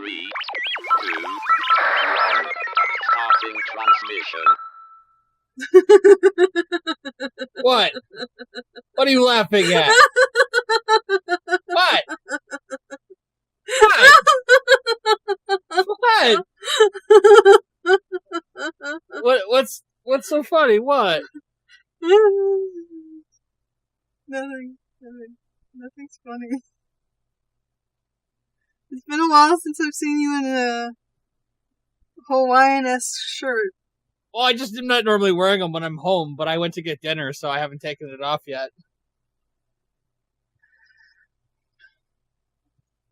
3, 2, 1. Starting transmission. What? What are you laughing at? What? What? What's so funny? What? Nothing's funny. It's been a while since I've seen you in a Hawaiian-esque shirt. Well, I just am not normally wearing them when I'm home, but I went to get dinner, so I haven't taken it off yet.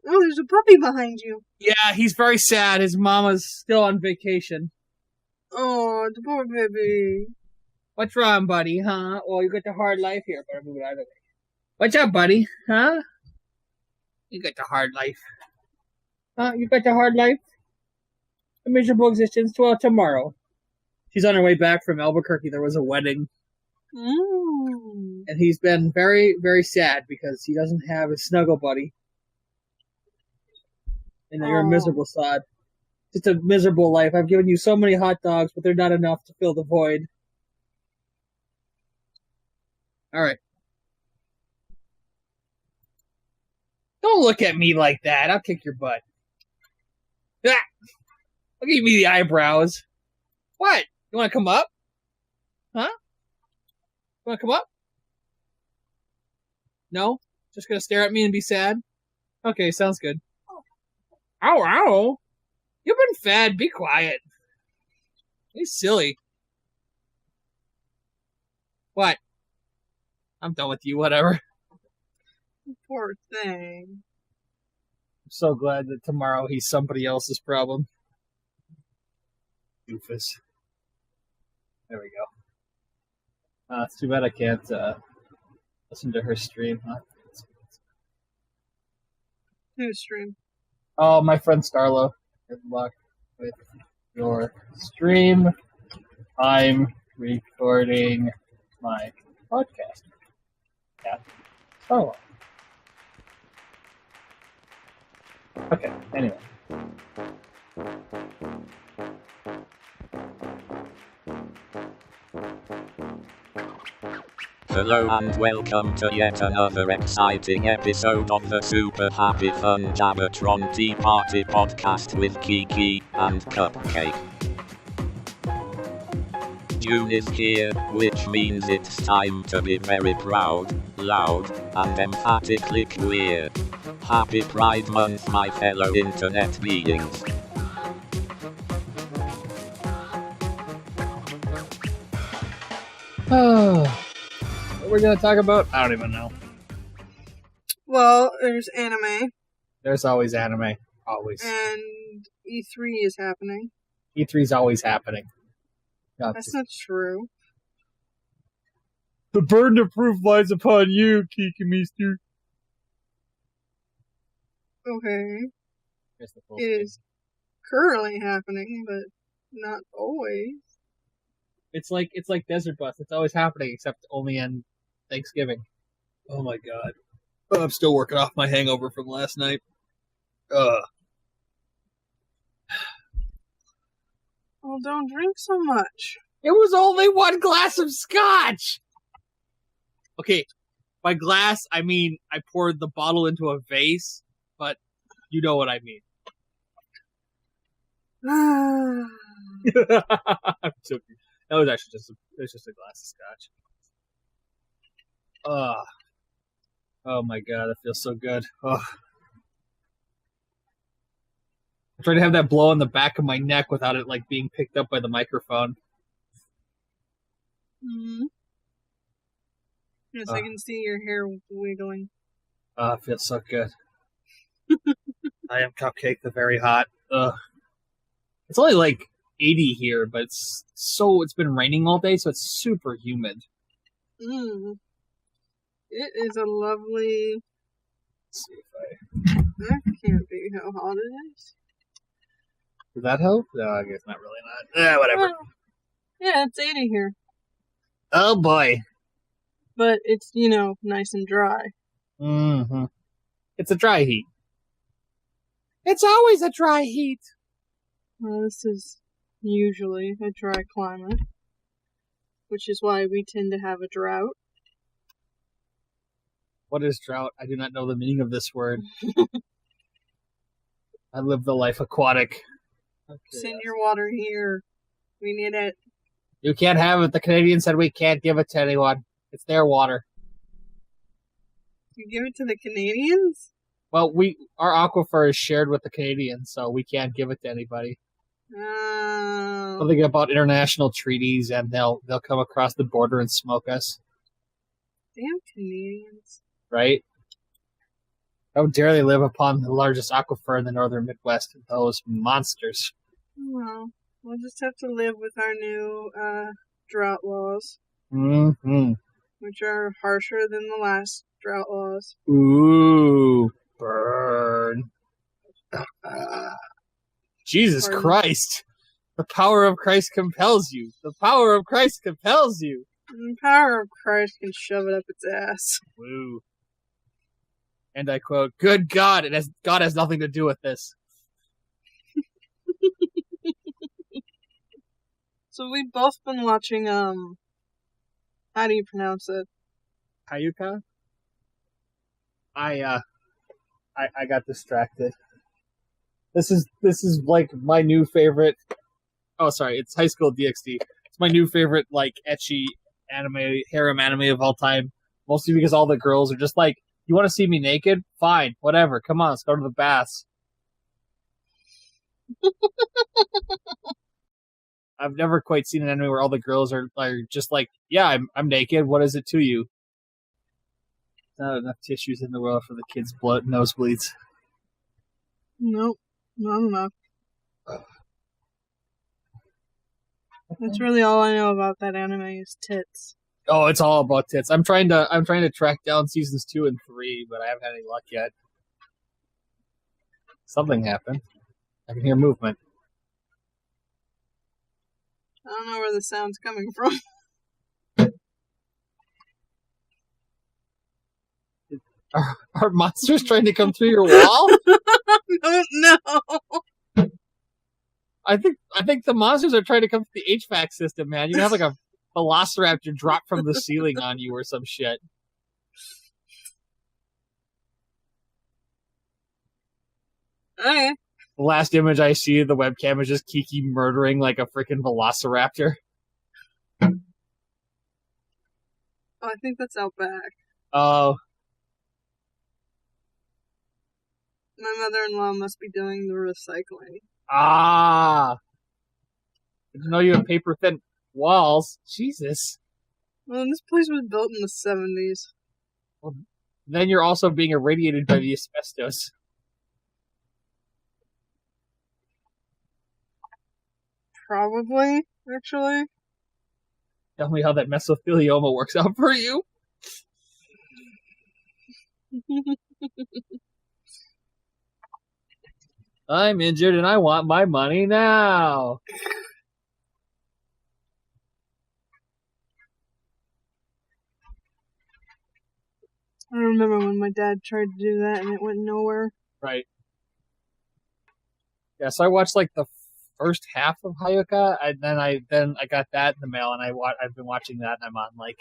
Oh, there's a puppy behind you. Yeah, he's very sad. His mama's still on vacation. Oh, the poor baby. What's wrong, buddy, huh? Well, you got the hard life here, but move it out of the way. What's up, buddy? Huh? You got the hard life. Huh? You got the hard life? A miserable existence? Well, tomorrow. She's on her way back from Albuquerque. There was a wedding. And he's been very, very sad because he doesn't have his snuggle buddy. And you're a miserable sod. Just a miserable life. I've given you so many hot dogs, but they're not enough to fill the void. Alright. Don't look at me like that. I'll kick your butt. Ah! Look at me the eyebrows. What? You want to come up? Huh? You want to come up? No? Just gonna stare at me and be sad? Okay, sounds good. Ow, ow! You've been fed. Be quiet. You're silly. What? I'm done with you, whatever. Poor thing. I'm so glad that tomorrow he's somebody else's problem. Doofus. There we go. It's too bad I can't listen to her stream. Huh? Whose stream? Oh, my friend Starlo. Good luck with your stream. I'm recording my podcast. Yeah. Starlo. Okay, anyway. Hello and welcome to yet another exciting episode of the super happy fun Jabbertron Tea Party podcast with Kiki and Cupcake. June is here, which means it's time to be very proud, loud, and emphatically queer. Happy Pride Month, my fellow internet beings. What we're gonna talk about? I don't even know. Well, there's anime. There's always anime. Always. And E3 is happening. E3's always happening. That's not true. The burden of proof lies upon you, Kikimaru. Okay. It is currently happening, but not always. It's like Desert Bus. It's always happening, except only on Thanksgiving. Oh my god. Oh, I'm still working off my hangover from last night. Well, don't drink so much. It was only one glass of scotch! Okay, by glass, I mean I poured the bottle into a vase, but you know what I mean. I'm joking. That was actually just a glass of scotch. Oh my god, it feels so good. I'm trying to have that blow on the back of my neck without it like being picked up by the microphone. Mm-hmm. Yes, I can see your hair wiggling. It feels so good. I am Cupcake, the very hot. It's only like 80 here, but it's been raining all day, so it's super humid. It is a lovely... Let's see if That can't be how hot it is. Does that help? No, I guess not really not. Whatever. Well, yeah, it's 80 here. Oh boy. But it's, nice and dry. Mm-hmm. It's a dry heat. It's always a dry heat. Well, this is usually a dry climate, which is why we tend to have a drought. What is drought? I do not know the meaning of this word. I live the life aquatic. Okay. Send your water here. We need it. You can't have it. The Canadians said we can't give it to anyone. It's their water. You give it to the Canadians? Well, our aquifer is shared with the Canadians, so we can't give it to anybody. Oh. Something about international treaties, and they'll come across the border and smoke us. Damn Canadians. Right? How dare they live upon the largest aquifer in the northern Midwest? Those monsters. Well, we'll just have to live with our new drought laws, Mm-hmm. which are harsher than the last drought laws. Ooh, burn. Jesus Pardon? Christ. The power of Christ compels you. The power of Christ compels you. And the power of Christ can shove it up its ass. Woo. And I quote, "Good God, God has nothing to do with this." So we've both been watching, how do you pronounce it? Hyouka? I got distracted. This is like my new favorite. Oh, sorry, it's High School DxD. It's my new favorite, like, ecchi anime, harem anime of all time. Mostly because all the girls are just like, you want to see me naked? Fine, whatever. Come on, let's go to the baths. I've never quite seen an anime where all the girls are just like, yeah, I'm naked. What is it to you? Not enough tissues in the world for the kids' blood nosebleeds. Nope, not enough. That's really all I know about that anime is tits. Oh, it's all about tits. I'm trying to track down seasons 2 and 3, but I haven't had any luck yet. Something happened. I can hear movement. I don't know where the sound's coming from. Are monsters trying to come through your wall? No. I think the monsters are trying to come through the HVAC system, man. You have like a velociraptor drop from the ceiling on you or some shit. Okay. The last image I see of the webcam is just Kiki murdering like a freaking velociraptor. Oh, I think that's Outback. Oh. My mother-in-law must be doing the recycling. Ah. Didn't know you had paper thin walls. Jesus. Well, this place was built in the 70s. Well, then you're also being irradiated by the asbestos. Probably, actually. Tell me how that mesothelioma works out for you. I'm injured and I want my money now. I remember when my dad tried to do that and it went nowhere. Right. Yeah, so I watched like the first half of Hyouka, and then I got that in the mail, and I've been watching that, and I'm on like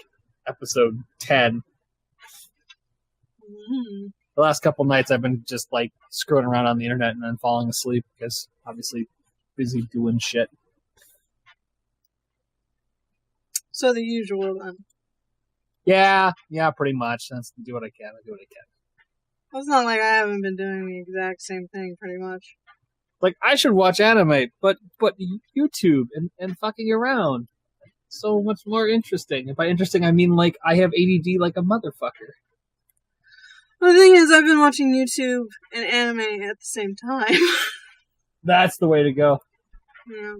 episode 10. Mm-hmm. The last couple nights I've been just like screwing around on the internet and then falling asleep because obviously busy doing shit. So the usual then. Yeah, pretty much. That's do what I can. I do what I can. Well, it's not like I haven't been doing the exact same thing, pretty much. Like, I should watch anime, but YouTube and fucking around. So much more interesting. And by interesting, I mean, like, I have ADD like a motherfucker. Well, the thing is, I've been watching YouTube and anime at the same time. That's the way to go. Yeah.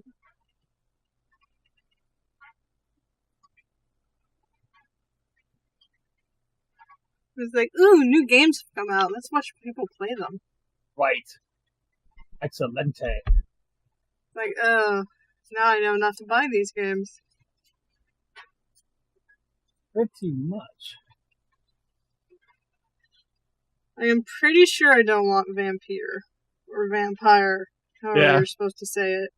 It's like, ooh, new games have come out. Let's watch people play them. Right. Excelente. Like, now I know not to buy these games. Pretty much. I am pretty sure I don't want Vampire or vampire, however you're supposed to say it.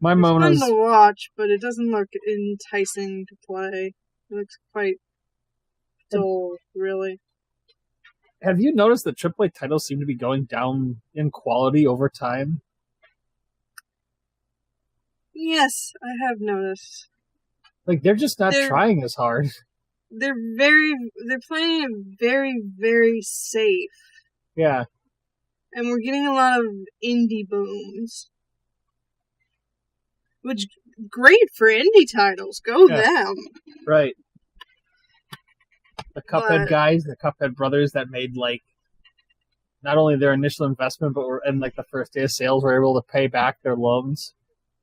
My It's fun Mona's... to watch, but it doesn't look enticing to play. It looks quite dull, really. Have you noticed that AAA titles seem to be going down in quality over time? Yes, I have noticed. Like, they're just not trying as hard. They're playing it very, very safe. Yeah. And we're getting a lot of indie booms. Which, great for indie titles. Go them. Right. The Cuphead guys, the Cuphead brothers that made, like, not only their initial investment, but were in, like, the first day of sales, were able to pay back their loans.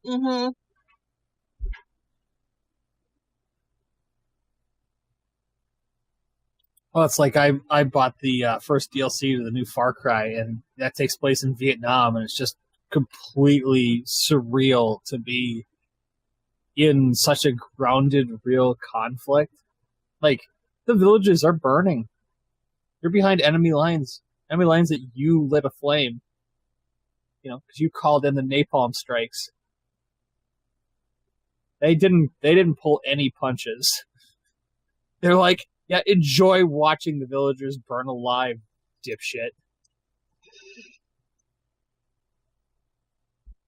Mm-hmm. Well, it's like I bought the first DLC to the new Far Cry, and that takes place in Vietnam, and it's just completely surreal to be in such a grounded, real conflict. Like, the villages are burning. You're behind enemy lines that you lit aflame. You know, because you called in the napalm strikes. They didn't pull any punches. They're like, yeah, enjoy watching the villagers burn alive, dipshit.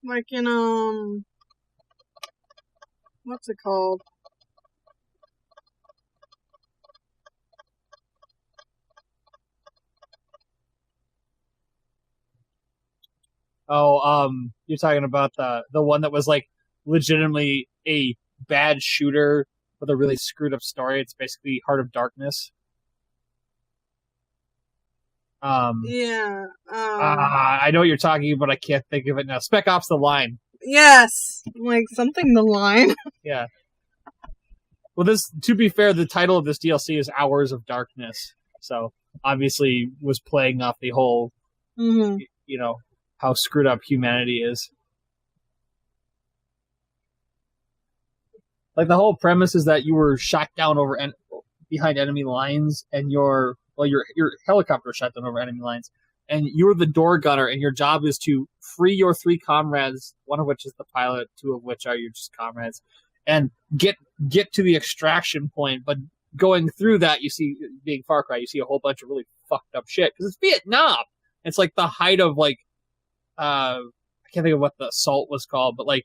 Like in, what's it called? Oh, you're talking about the one that was like legitimately a bad shooter with a really screwed up story. It's basically Heart of Darkness. Yeah. I know what you're talking about, but I can't think of it now. Spec Ops: The Line. Yes, like something The Line. Yeah. Well, this, to be fair, the title of this DLC is Hours of Darkness, so obviously was playing off the whole, you know, how screwed up humanity is. Like, the whole premise is that you were shot down behind enemy lines, and your helicopter was shot down over enemy lines, and you're the door gunner, and your job is to free your 3 comrades, one of which is the pilot, 2 of which are your just comrades, and get to the extraction point. But going through that, you see, being Far Cry, you see a whole bunch of really fucked up shit, because it's Vietnam. It's like the height of, like, I can't think of what the assault was called, but, like,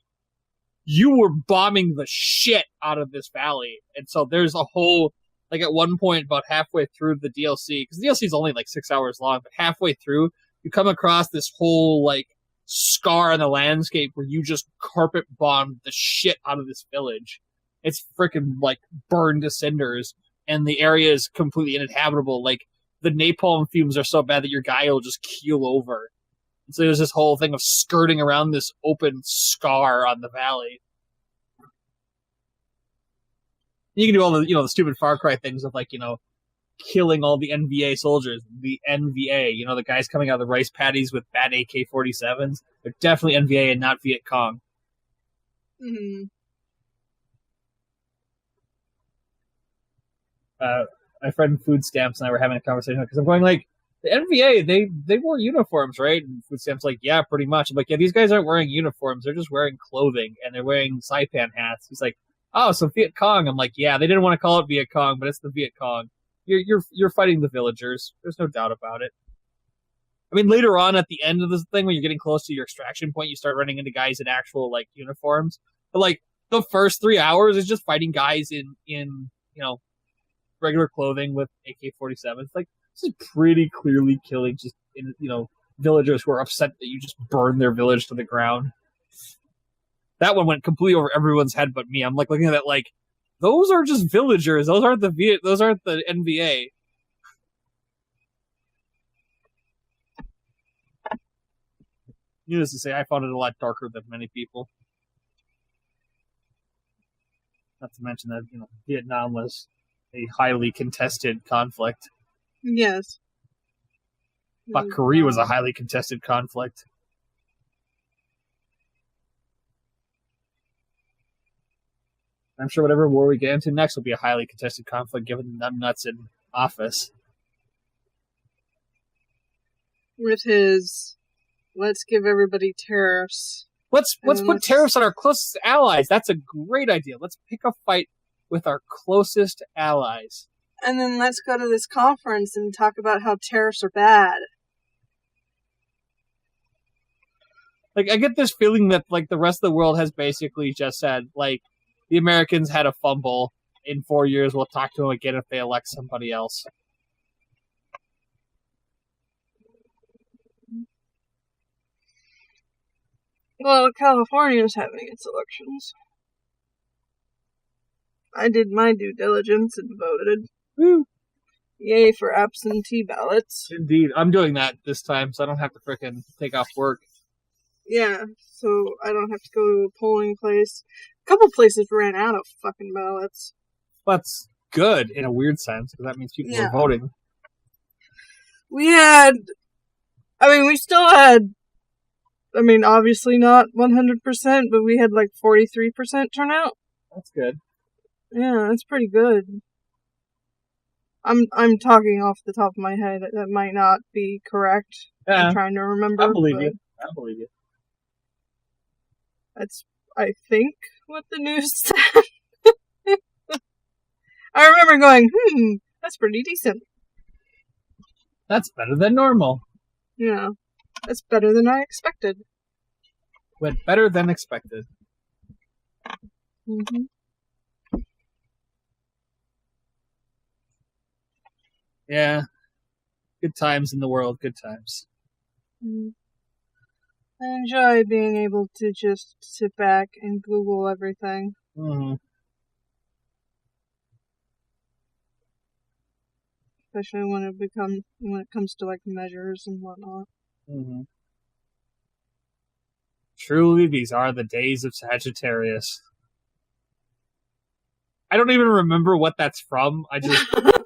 you were bombing the shit out of this valley. And so there's a whole, like, at one point, about halfway through the DLC, because the DLC is only like 6 hours long, but halfway through, you come across this whole, like, scar in the landscape where you just carpet bombed the shit out of this village. It's freaking, like, burned to cinders, and the area is completely uninhabitable. Like, the napalm fumes are so bad that your guy will just keel over. And so there's this whole thing of skirting around this open scar on the valley. You can do all the, you know, the stupid Far Cry things of, like, you know, killing all the NVA soldiers. The NVA, you know, the guys coming out of the rice paddies with bad AK-47s. They're definitely NVA and not Viet Cong. Mm-hmm. My friend Food Stamps and I were having a conversation because I'm going, like, the NVA, they wore uniforms, right? And Food Stamps like, yeah, pretty much. I'm like, yeah, these guys aren't wearing uniforms. They're just wearing clothing, and they're wearing saipan hats. He's like, oh, so Viet Cong. I'm like, yeah, they didn't want to call it Viet Cong, but it's the Viet Cong. You're fighting the villagers. There's no doubt about it. I mean, later on at the end of this thing, when you're getting close to your extraction point, you start running into guys in actual, like, uniforms. But, like, the first 3 hours is just fighting guys in you know, regular clothing with AK-47s. Like, this is pretty clearly killing just, you know, villagers who are upset that you just burned their village to the ground. That one went completely over everyone's head but me. I'm like looking at that like, those are just villagers. Those aren't the NVA. Needless to say, I found it a lot darker than many people. Not to mention that, you know, Vietnam was a highly contested conflict. Yes. But Korea was a highly contested conflict. I'm sure whatever war we get into next will be a highly contested conflict given the numbnuts in office. With his, let's give everybody tariffs. Let's put tariffs on our closest allies. That's a great idea. Let's pick a fight with our closest allies. And then let's go to this conference and talk about how tariffs are bad. Like, I get this feeling that, like, the rest of the world has basically just said, like, the Americans had a fumble. In 4 years, we'll talk to them again if they elect somebody else. Well, California's having its elections. I did my due diligence and voted. Woo! Yay for absentee ballots. Indeed. I'm doing that this time, so I don't have to frickin' take off work. Yeah, so I don't have to go to a polling place. A couple places ran out of fucking ballots. That's good in a weird sense, because that means people are voting. We still had, obviously not 100%, but we had like 43% turnout. That's good. Yeah, that's pretty good. I'm talking off the top of my head. That might not be correct. Yeah, I'm trying to remember. I believe you. That's, I think, what the news said. I remember going, that's pretty decent. That's better than normal. Yeah, that's better than I expected. Went better than expected. Mm-hmm. Yeah. Good times in the world, good times. I enjoy being able to just sit back and Google everything. Mm-hmm. Especially when it comes to like measures and whatnot. Mm-hmm. Truly, these are the days of Sagittarius. I don't even remember what that's from. I just remember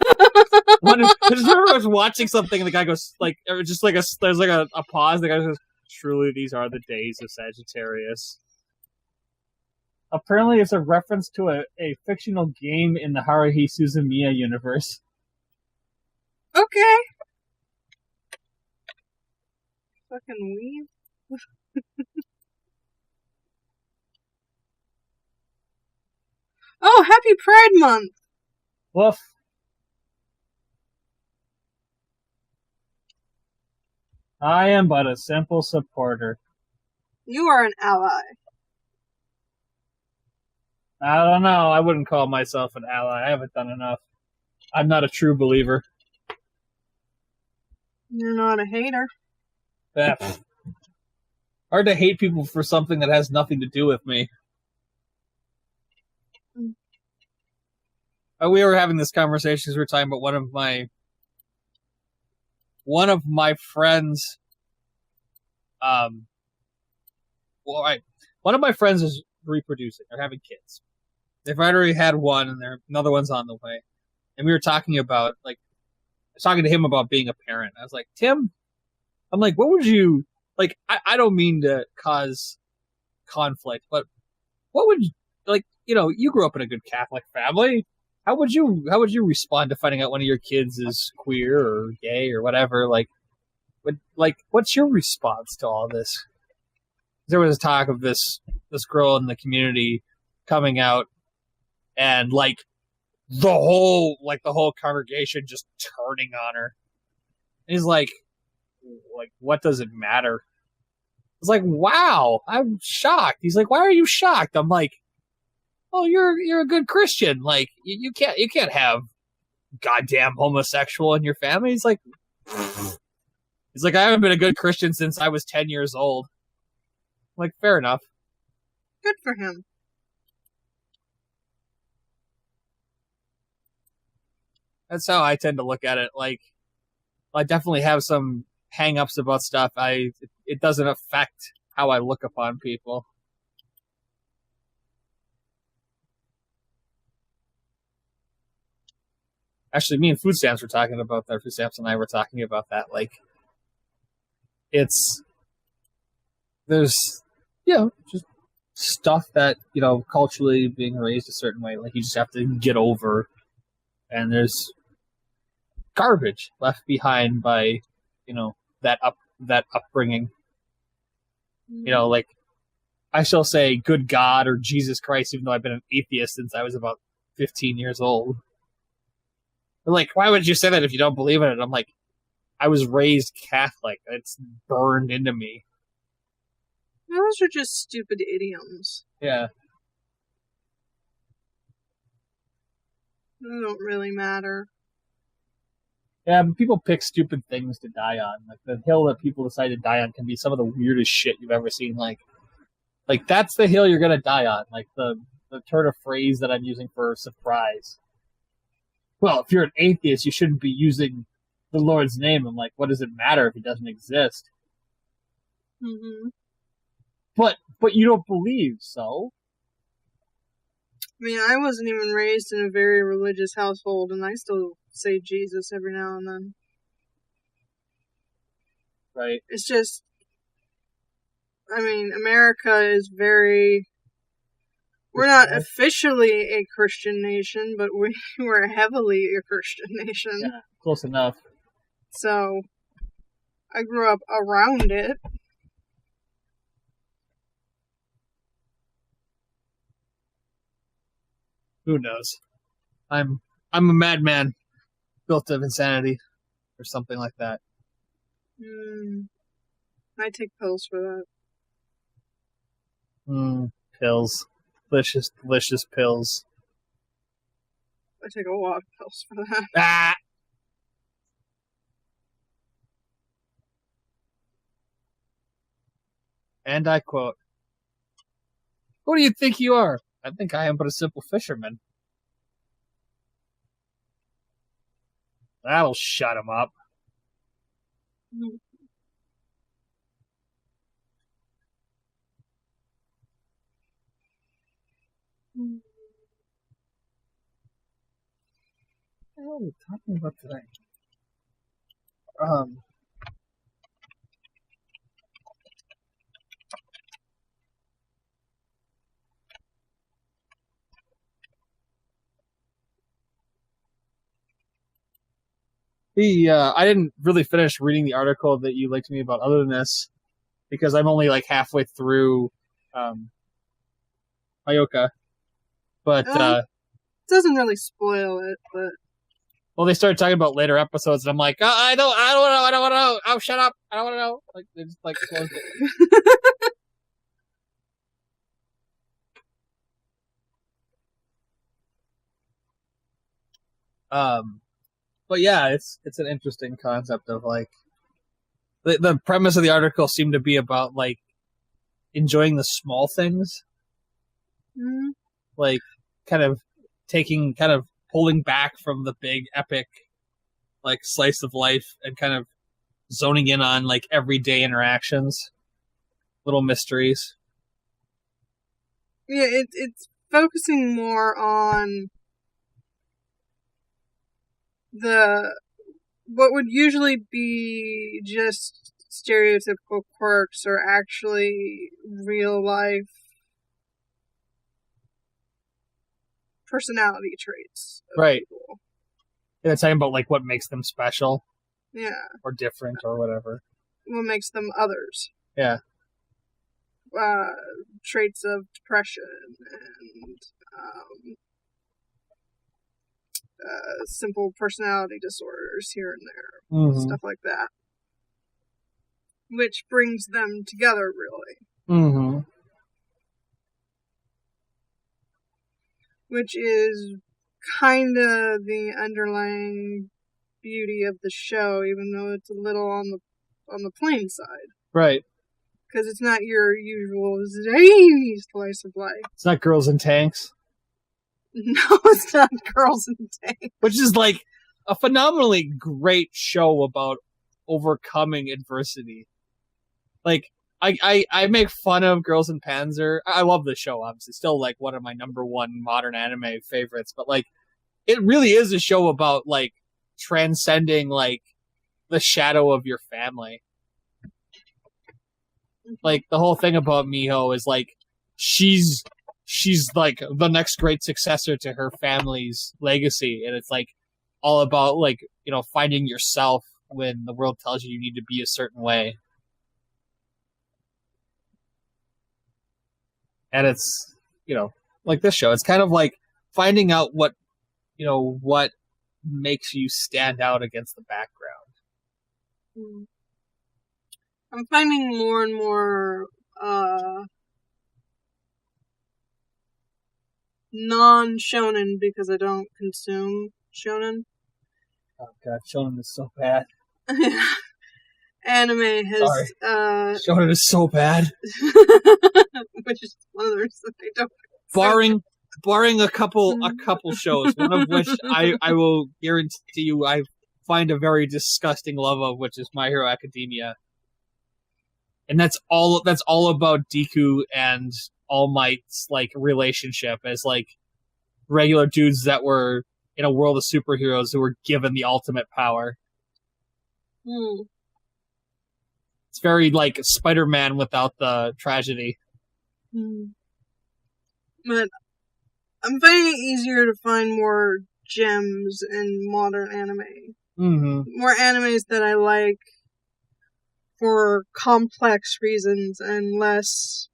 I was watching something and the guy goes like, or just like there's like a pause. The guy goes, "Truly, these are the days of Sagittarius." Apparently, it's a reference to a fictional game in the Haruhi Suzumiya universe. Okay. Fucking weed. Oh, happy Pride Month! Woof. I am but a simple supporter. You are an ally. I don't know. I wouldn't call myself an ally. I haven't done enough. I'm not a true believer. You're not a hater. Hard to hate people for something that has nothing to do with me. We were having this conversation as we were talking about one of my friends. One of my friends is reproducing. They're having kids. They've already had one, and another one's on the way. And we were talking about, like, I was talking to him about being a parent. I was like, Tim, I'm like, what would you, like, I don't mean to cause conflict, but what would you, like, you grew up in a good Catholic family. How would you respond to finding out one of your kids is queer or gay or whatever? What's your response to all this? There was talk of this girl in the community coming out, and the whole congregation just turning on her. And he's like, what does it matter? It's like, wow, I'm shocked. He's like, why are you shocked? I'm like, oh, you're a good Christian. Like, you can't have goddamn homosexual in your family. He's like, I haven't been a good Christian since I was 10 years old. I'm like, fair enough. Good for him. That's how I tend to look at it. Like, I definitely have some hang-ups about stuff. It doesn't affect how I look upon people. Actually, me and Food Stamps were talking about that. Food Stamps and I were talking about that. Like, there's just stuff that, culturally being raised a certain way, like, you just have to get over. And there's garbage left behind by, that upbringing. You know, like, I shall say good God or Jesus Christ, even though I've been an atheist since I was about 15 years old. They're like, why would you say that if you don't believe in it? I'm like, I was raised Catholic. It's burned into me. Those are just stupid idioms. Yeah. They don't really matter. Yeah, but people pick stupid things to die on. Like, the hill that people decide to die on can be some of the weirdest shit you've ever seen. Like that's the hill you're gonna die on. Like, the turn of phrase that I'm using for surprise. Well, if you're an atheist, you shouldn't be using the Lord's name. I'm like, what does it matter if he doesn't exist? Mm-hmm. But you don't believe, so? I mean, I wasn't even raised in a very religious household, and I still say Jesus every now and then. Right. It's just, I mean, America is very... We're not officially a Christian nation, but we're heavily a Christian nation. Yeah, close enough. So, I grew up around it. Who knows? I'm a madman built of insanity or something like that. I take pills for that. Pills. Delicious pills. I take a lot of pills for that. Ah! And I quote, "Who do you think you are? I think I am but a simple fisherman." That'll shut him up. What are we talking about today? I didn't really finish reading the article that you linked to me about other than this, because I'm only like halfway through Hyouka. But it doesn't really spoil it, but well, they started talking about later episodes, and I'm like, I don't want to know. Oh, shut up! I don't want to know. Like, they just like closed it. But yeah, it's an interesting concept of like the premise of the article seemed to be about like enjoying the small things, like kind of pulling back from the big epic like slice of life and kind of zoning in on like everyday interactions, little mysteries. Yeah, it's focusing more on what would usually be just stereotypical quirks are actually real life personality traits. Right. People. Yeah, it's talking about like what makes them special. Yeah. Or different or whatever. What makes them others. Yeah. Traits of depression and simple personality disorders here and there, stuff like that, which brings them together really, which is kind of the underlying beauty of the show, even though it's a little on the plain side, right? Because it's not your usual zany slice of life. It's not Girls in Tanks. No, it's not Girls in Tanks. Which is like a phenomenally great show about overcoming adversity. Like, I make fun of Girls in Panzer. I love the show, obviously. Still, like, one of my number one modern anime favorites. But, like, it really is a show about, like, transcending, like, the shadow of your family. Like, the whole thing about Miho is, like, she's like the next great successor to her family's legacy, and it's like all about like, you know, finding yourself when the world tells you need to be a certain way. And it's, like this show, it's kind of like finding out what makes you stand out against the background. I'm finding more and more non-shonen because I don't consume shonen. Oh god, shonen is so bad. Anime has shonen is so bad. Which is one of those that they don't. Barring a couple shows, one of which I will guarantee you I find a very disgusting love of, which is My Hero Academia. And that's all about Deku and All Might's like relationship as like regular dudes that were in a world of superheroes who were given the ultimate power. It's very like Spider-Man without the tragedy. But I'm finding it easier to find more gems in modern anime. More animes that I like for complex reasons and less,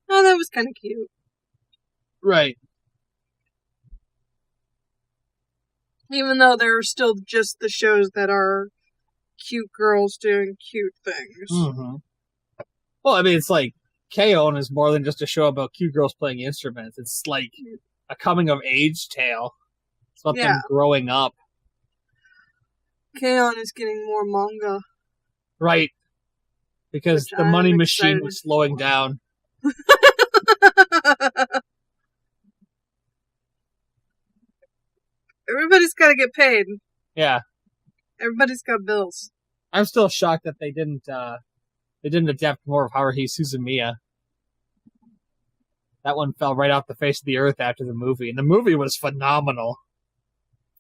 oh, that was kind of cute. Right. Even though there are still just the shows that are cute girls doing cute things. Well, I mean, it's like K-On! Is more than just a show about cute girls playing instruments. It's like a coming-of-age tale. It's about them growing up. K-On! Is getting more manga. Right. Because the money machine was slowing down. Everybody's got to get paid. Yeah. Everybody's got bills. I'm still shocked that they didn't adapt more of Haruhi Suzumiya. That one fell right off the face of the earth after the movie, and the movie was phenomenal.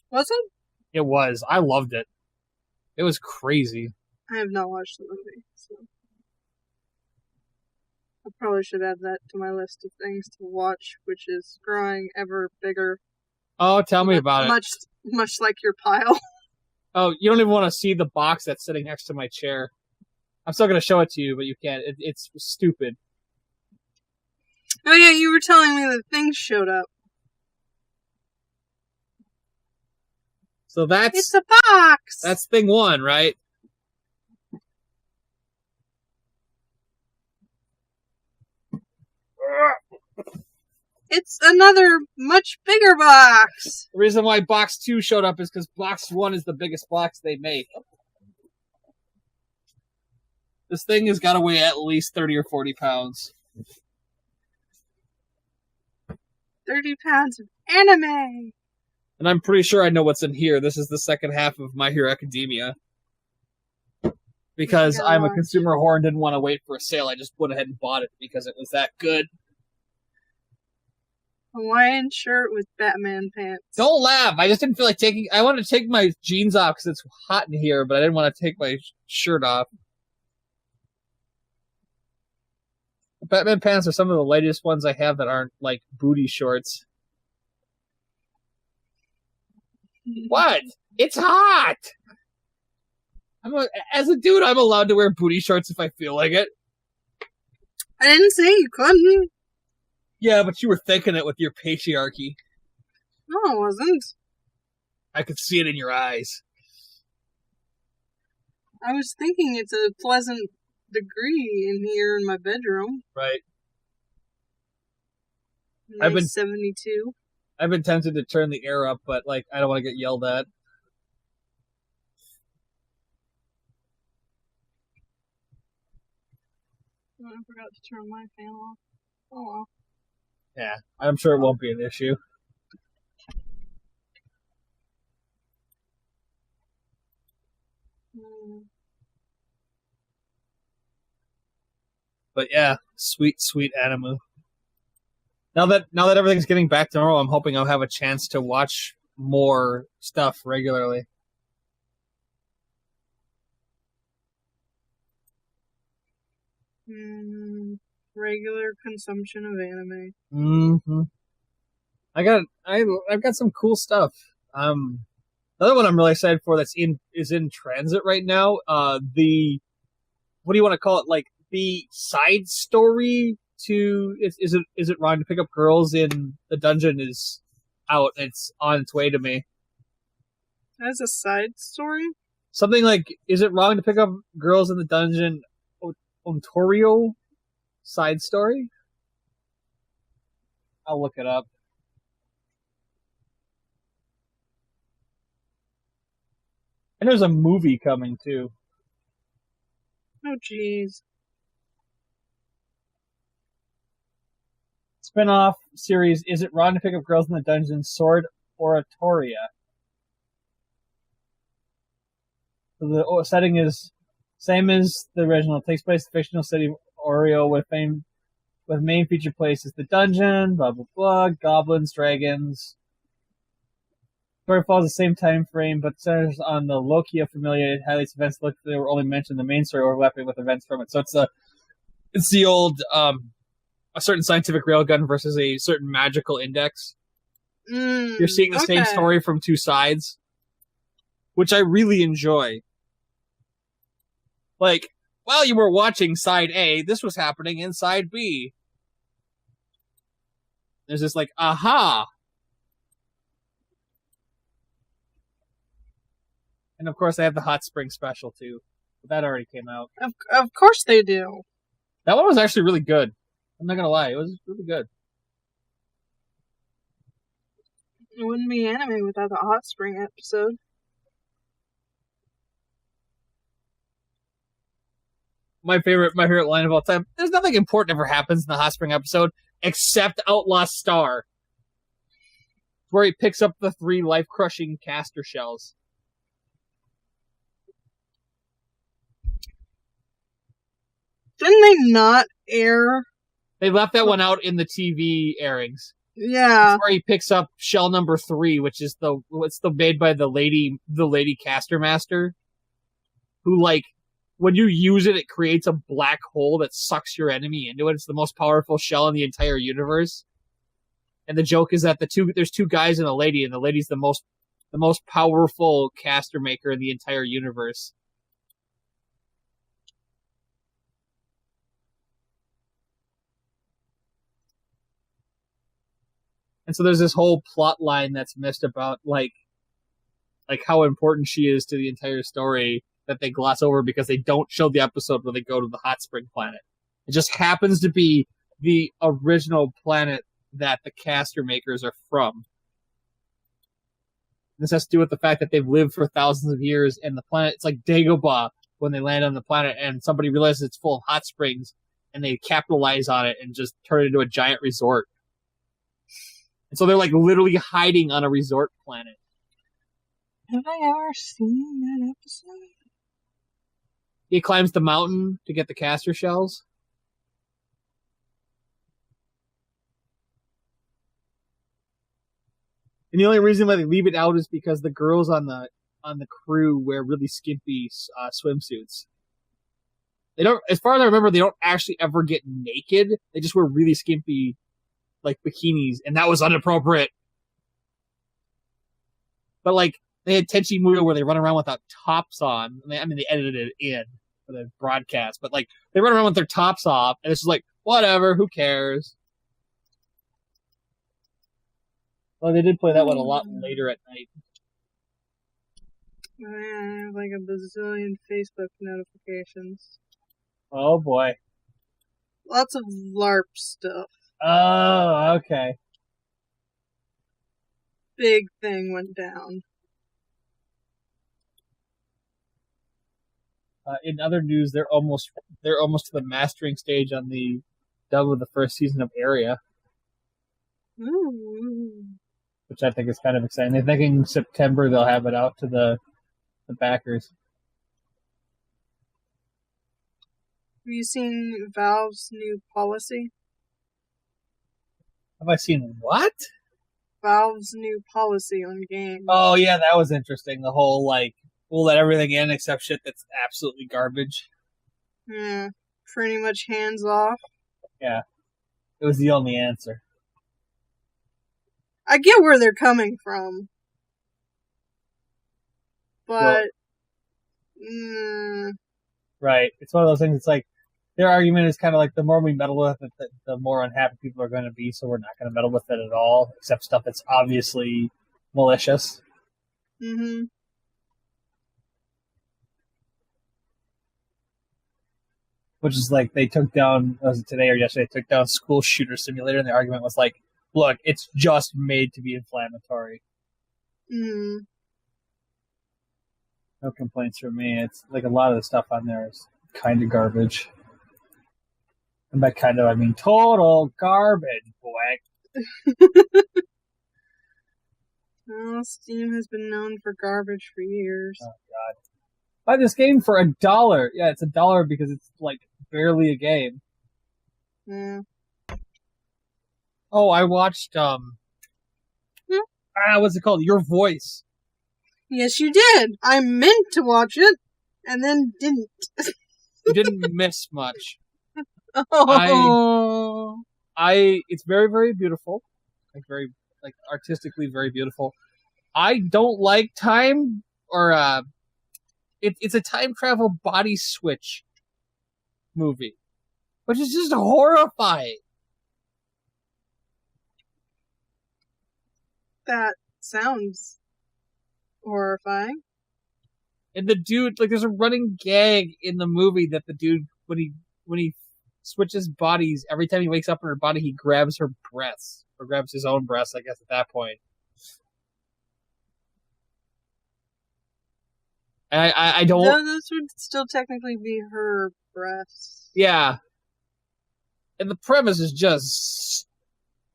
Was it? It was. I loved it. It was crazy. I have not watched the movie, so I probably should add that to my list of things to watch, which is growing ever bigger. Oh, tell me about it. Much like your pile. Oh, you don't even want to see the box that's sitting next to my chair. I'm still going to show it to you, but you can't. It's stupid. Oh yeah, you were telling me that things showed up. So it's a box! That's thing one, right? It's another much bigger box! The reason why box 2 showed up is because box 1 is the biggest box they make. This thing has got to weigh at least 30 or 40 pounds. 30 pounds of anime! And I'm pretty sure I know what's in here. This is the second half of My Hero Academia. Because I'm a consumer whore and didn't want to wait for a sale, I just went ahead and bought it because it was that good. Hawaiian shirt with Batman pants. Don't laugh. I just didn't feel like taking... I wanted to take my jeans off because it's hot in here, but I didn't want to take my shirt off. Batman pants are some of the latest ones I have that aren't, like, booty shorts. What? It's hot! As a dude, I'm allowed to wear booty shorts if I feel like it. I didn't say you couldn't. Yeah, but you were thinking it with your patriarchy. No, I wasn't. I could see it in your eyes. I was thinking it's a pleasant degree in here in my bedroom. Right. I've been 72. I've been tempted to turn the air up, but like I don't want to get yelled at. Oh, I forgot to turn my fan off. Oh well. Yeah, I'm sure it won't be an issue. But yeah, sweet anime. Now that everything's getting back to normal, I'm hoping I'll have a chance to watch more stuff regularly. Regular consumption of anime. Mm-hmm. I've got some cool stuff. Another one I'm really excited for is in transit right now. What do you want to call it? Like the side story to is it wrong to pick up girls in the dungeon is out. It's on its way to me. As a side story? Something like, is it wrong to pick up girls in the dungeon? Ontario side story? I'll look it up. And there's a movie coming too. Oh, jeez. Spin-off series, Is It Wrong to Pick Up Girls in the Dungeon? Sword Oratoria. So the setting is same as the original. It takes place in the fictional city of Oreo with main feature places the dungeon, blah blah blah, goblins, dragons. Story follows the same time frame, but centers on the Lokia familiar. It highlights events looked they were only mentioned in the main story overlapping with events from it. So it's the old a certain scientific railgun versus a certain magical index. You're seeing the same story from two sides, which I really enjoy. Like, while you were watching side A, this was happening in side B. There's this like, aha! And of course, they have the hot spring special too. But that already came out. Of course they do. That one was actually really good. I'm not gonna lie, it was really good. It wouldn't be anime without the hot spring episode. My favorite line of all time. There's nothing important ever happens in the hot spring episode except Outlaw Star, where he picks up the 3 life-crushing caster shells. Didn't they not air? They left that one out in the TV airings. Yeah. That's where he picks up shell number 3, which is what's made by the lady caster master, who like when you use it, it creates a black hole that sucks your enemy into it. It's the most powerful shell in the entire universe. And the joke is that there's 2 guys and a lady, and the lady's the most powerful caster maker in the entire universe. And so there's this whole plot line that's missed about like how important she is to the entire story that they gloss over because they don't show the episode where they go to the hot spring planet. It just happens to be the original planet that the caster makers are from. This has to do with the fact that they've lived for thousands of years, and the planet, it's like Dagobah when they land on the planet, and somebody realizes it's full of hot springs, and they capitalize on it and just turn it into a giant resort. And so they're like literally hiding on a resort planet. Have I ever seen that episode? He climbs the mountain to get the caster shells. And the only reason why they leave it out is because the girls on the crew wear really skimpy swimsuits. They don't, as far as I remember, they don't actually ever get naked. They just wear really skimpy, like, bikinis, and that was inappropriate. But like, they had Tenchi Muyo where they run around without tops on. They edited it in for the broadcast, but like, they run around with their tops off, and it's just like, whatever, who cares? Well, they did play that one a lot later at night. I have like a bazillion Facebook notifications. Oh boy. Lots of LARP stuff. Oh, okay. Big thing went down. In other news, they're almost to the mastering stage on the dub of the first season of Area. Ooh. Which I think is kind of exciting. They're thinking September they'll have it out to the backers. Have you seen Valve's new policy? Have I seen what? Valve's new policy on games. Oh yeah, that was interesting. The whole like, we'll let everything in except shit that's absolutely garbage. Yeah, pretty much hands off. Yeah, it was the only answer. I get where they're coming from. but... Right. It's one of those things, it's like, their argument is kind of like, the more we meddle with it, the more unhappy people are going to be, so we're not going to meddle with it at all, except stuff that's obviously malicious. Mm-hmm. Which is like, they took down, was it today or yesterday, took down School Shooter Simulator, and the argument was like, look, it's just made to be inflammatory. Mm-hmm. No complaints from me. It's like a lot of the stuff on there is kind of garbage. And by kind of, I mean total garbage, boy. Well, Steam has been known for garbage for years. Oh, God. Buy this game for $1. Yeah, it's $1 because it's, like, barely a game. Yeah. Oh, I watched, what's it called? Your Voice. Yes, you did. I meant to watch it, and then didn't. You didn't miss much. Oh. It's very, very beautiful. Like, artistically very beautiful. I don't like time, or, it's a time travel body switch movie, which is just horrifying. That sounds horrifying. And the dude, like, there's a running gag in the movie that the dude, when he switches bodies, every time he wakes up in her body, he grabs her breasts, or grabs his own breasts, I guess, at that point. And I don't... Those would still technically be her breasts. Yeah. And the premise is just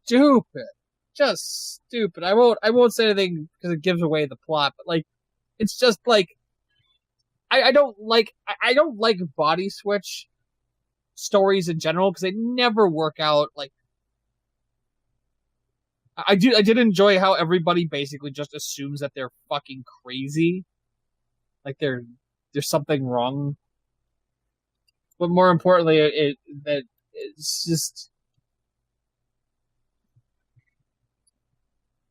stupid. Just stupid. I won't say anything because it gives away the plot, but, like, it's just, like, I don't like body switch stories in general because they never work out. Like, I did enjoy how everybody basically just assumes that they're fucking crazy. Like, there's something wrong. But more importantly, it's just...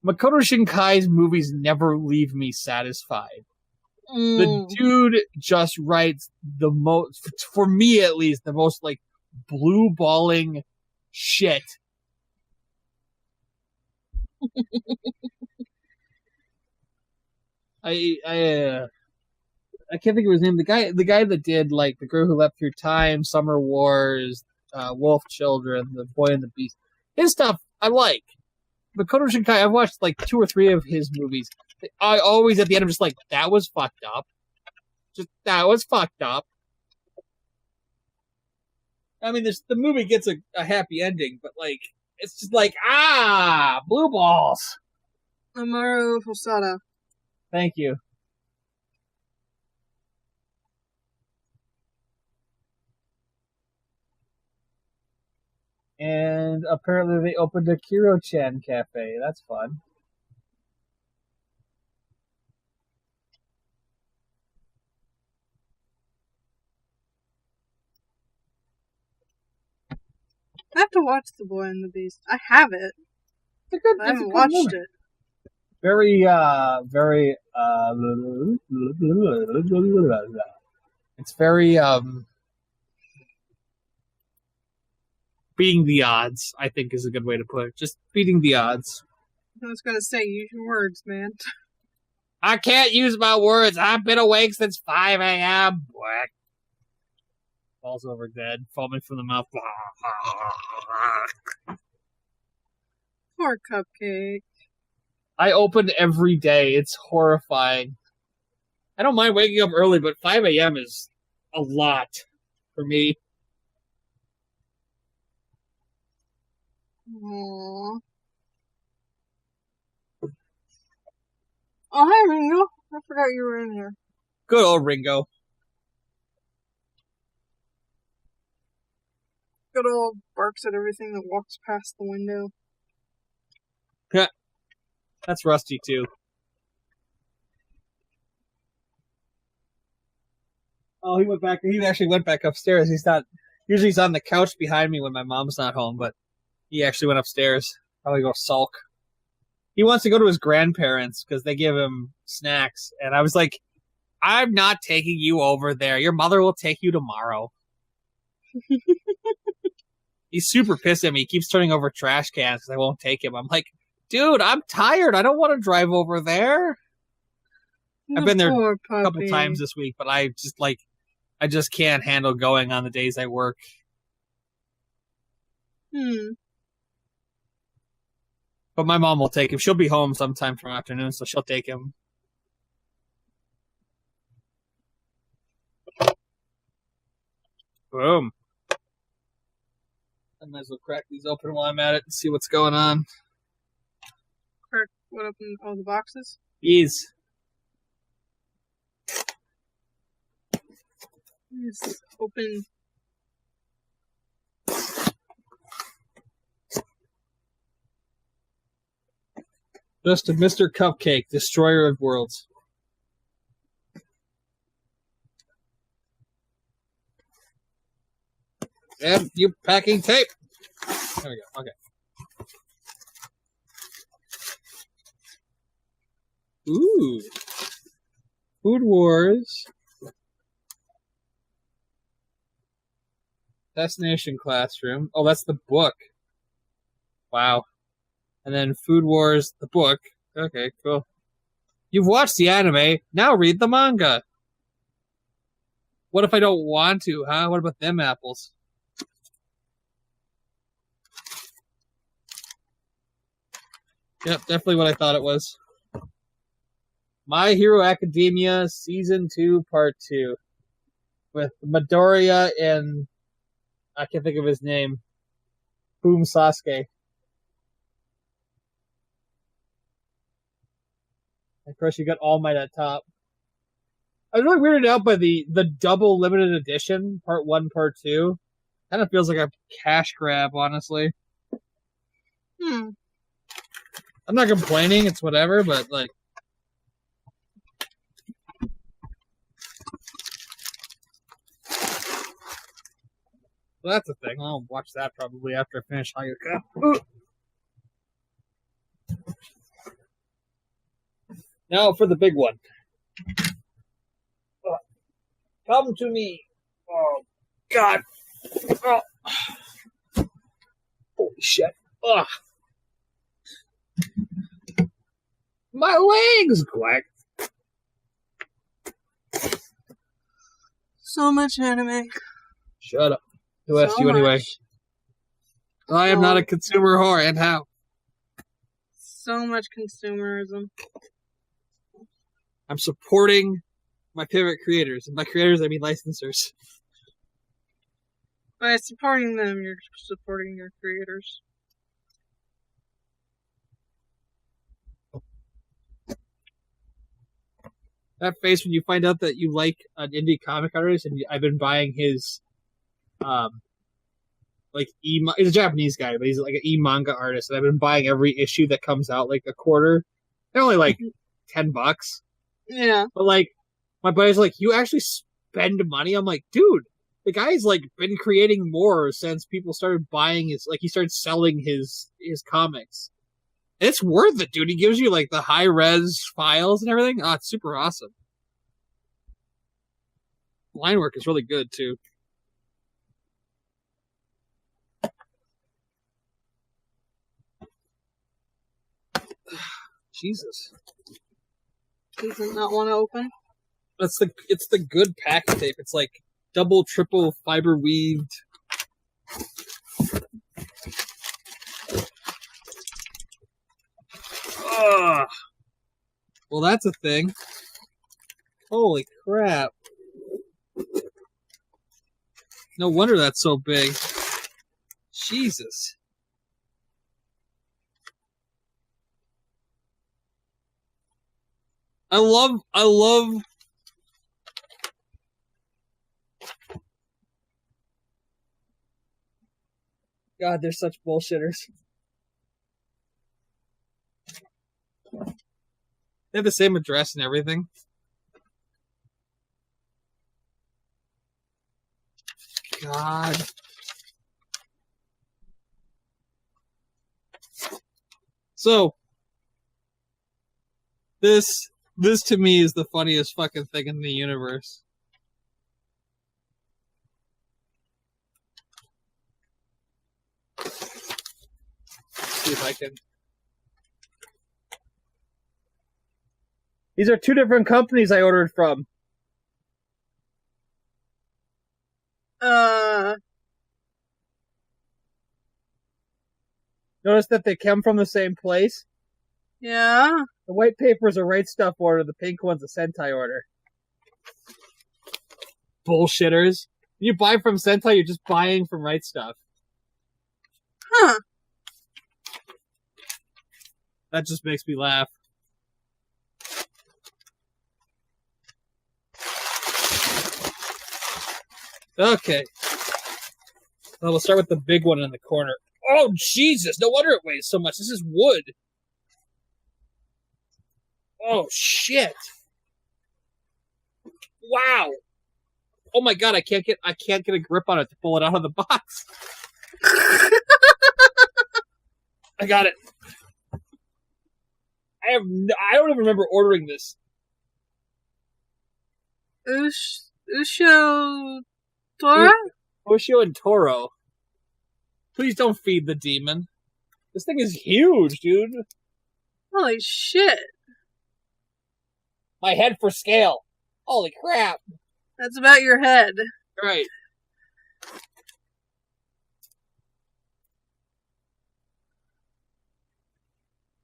Makoto Shinkai's movies never leave me satisfied. The dude just writes the most, for me at least, the most, like, blue-balling shit. I can't think of his name. The guy that did, like, The Girl Who Leapt Through Time, Summer Wars, Wolf Children, The Boy and the Beast. His stuff I like. Makoto Shinkai, I've watched, like, 2 or 3 of his movies. I always, at the end, I'm just like, that was fucked up. That was fucked up. I mean, the movie gets a happy ending, but, like, it's just like, blue balls. Amaru Hosada. Thank you. And apparently they opened a Kiro-chan cafe. That's fun. I have to watch The Boy and the Beast. I have it. I haven't watched it. Very, it's very, beating the odds, I think is a good way to put it. Just beating the odds. I was gonna say, use your words, man. I can't use my words. I've been awake since 5 a.m. Black. Falls over dead, foaming from the mouth. Poor Cupcake. I open every day. It's horrifying. I don't mind waking up early, but 5 a.m. is a lot for me. Aww. Oh, hi, Ringo. I forgot you were in here. Good old Ringo. Good old barks at everything that walks past the window. Yeah. That's Rusty, too. Oh, he actually went back upstairs. Usually he's on the couch behind me when my mom's not home, but he actually went upstairs. Probably go sulk. He wants to go to his grandparents because they give him snacks. And I was like, I'm not taking you over there. Your mother will take you tomorrow. He's super pissed at me. He keeps turning over trash cans because I won't take him. I'm like, dude, I'm tired. I don't want to drive over there. I've been there a couple times this week, but I just can't handle going on the days I work. But my mom will take him. She'll be home sometime from afternoon, so she'll take him. Boom. I might as well crack these open while I'm at it and see what's going on. Crack what open all the boxes? Ease. Just open. Just a Mr. Cupcake, destroyer of worlds. And you packing tape. There we go. Okay. Ooh. Food Wars. Destination Classroom. Oh, that's the book. Wow. And then Food Wars, the book. Okay, cool. You've watched the anime. Now read the manga. What if I don't want to, huh? What about them apples? Yep, definitely what I thought it was. My Hero Academia Season 2, Part 2. With Midoriya and... I can't think of his name. Boom Sasuke. Of course, you got All Might at top. I was really weirded out by the double limited edition, Part 1, Part 2. Kind of feels like a cash grab, honestly. I'm not complaining, it's whatever, but like... Well, that's a thing. I'll watch that probably after I finish Hyouka. Now for the big one. Come to me. Oh, God. Oh. Holy shit. Ugh. My legs, Quack. So much anime. Shut up. Who asked you anyway? I am not a consumer whore, and how? So much consumerism. I'm supporting my favorite creators. And by creators, I mean licensors. By supporting them, you're supporting your creators. That face when you find out that you like an indie comic artist, and I've been buying his, he's a Japanese guy, but he's like an e-manga artist, and I've been buying every issue that comes out, like a quarter. They're only like $10. Yeah. But like, my buddy's like, you actually spend money? I'm like, dude, the guy's like been creating more since people started buying his, like he started selling his comics. It's worth it, dude. He gives you like the high res files and everything. Oh, it's super awesome. Line work is really good too. Jesus. Does it not want to open? It's the good pack tape. It's like double, triple fiber weaved. Ugh. Well, that's a thing. Holy crap. No wonder that's so big. Jesus. I love God, they're such bullshitters. They have the same address and everything. God. So, this This to me is the funniest fucking thing in the universe. See if I can. These are two different companies I ordered from. Notice that they come from the same place? Yeah. The white paper is a Right Stuff order, the pink one's a Sentai order. Bullshitters. When you buy from Sentai, you're just buying from Right Stuff. Huh. That just makes me laugh. Okay. Well, we'll start with the big one in the corner. Oh, Jesus! No wonder it weighs so much. This is wood. Oh, shit. Wow. Oh my god, I can't get a grip on it to pull it out of the box. I got it. I don't even remember ordering this. Usho Tora? Ushio and Toro. Please don't feed the demon. This thing is huge, dude. Holy shit. My head for scale. Holy crap. That's about your head. Right.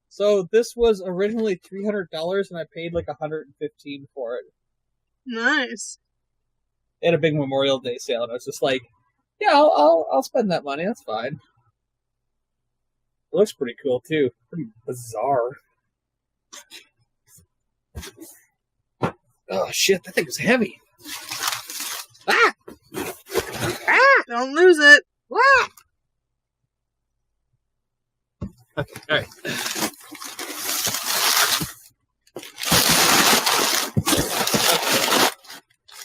So this was originally $300 and I paid like $115 for it. Nice. They had a big Memorial Day sale and I was just like, yeah, I'll spend that money. That's fine. It looks pretty cool too. Pretty bizarre. Oh shit, that thing is heavy. Ah! Ah! Don't lose it. Ah! Okay, alright.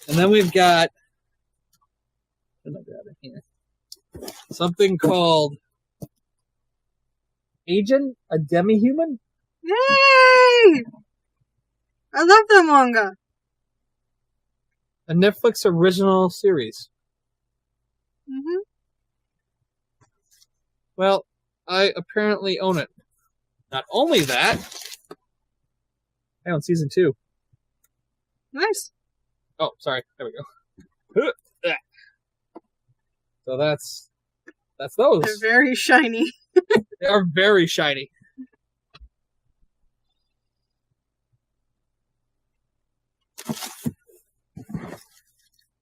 And then we've got something called Agent, a demi-human? Yay! I love that manga. A Netflix original series. Mm-hmm. Well, I apparently own it. Not only that, I own season 2. Nice. Oh, sorry. There we go. So that's those. They're very shiny. They are very shiny.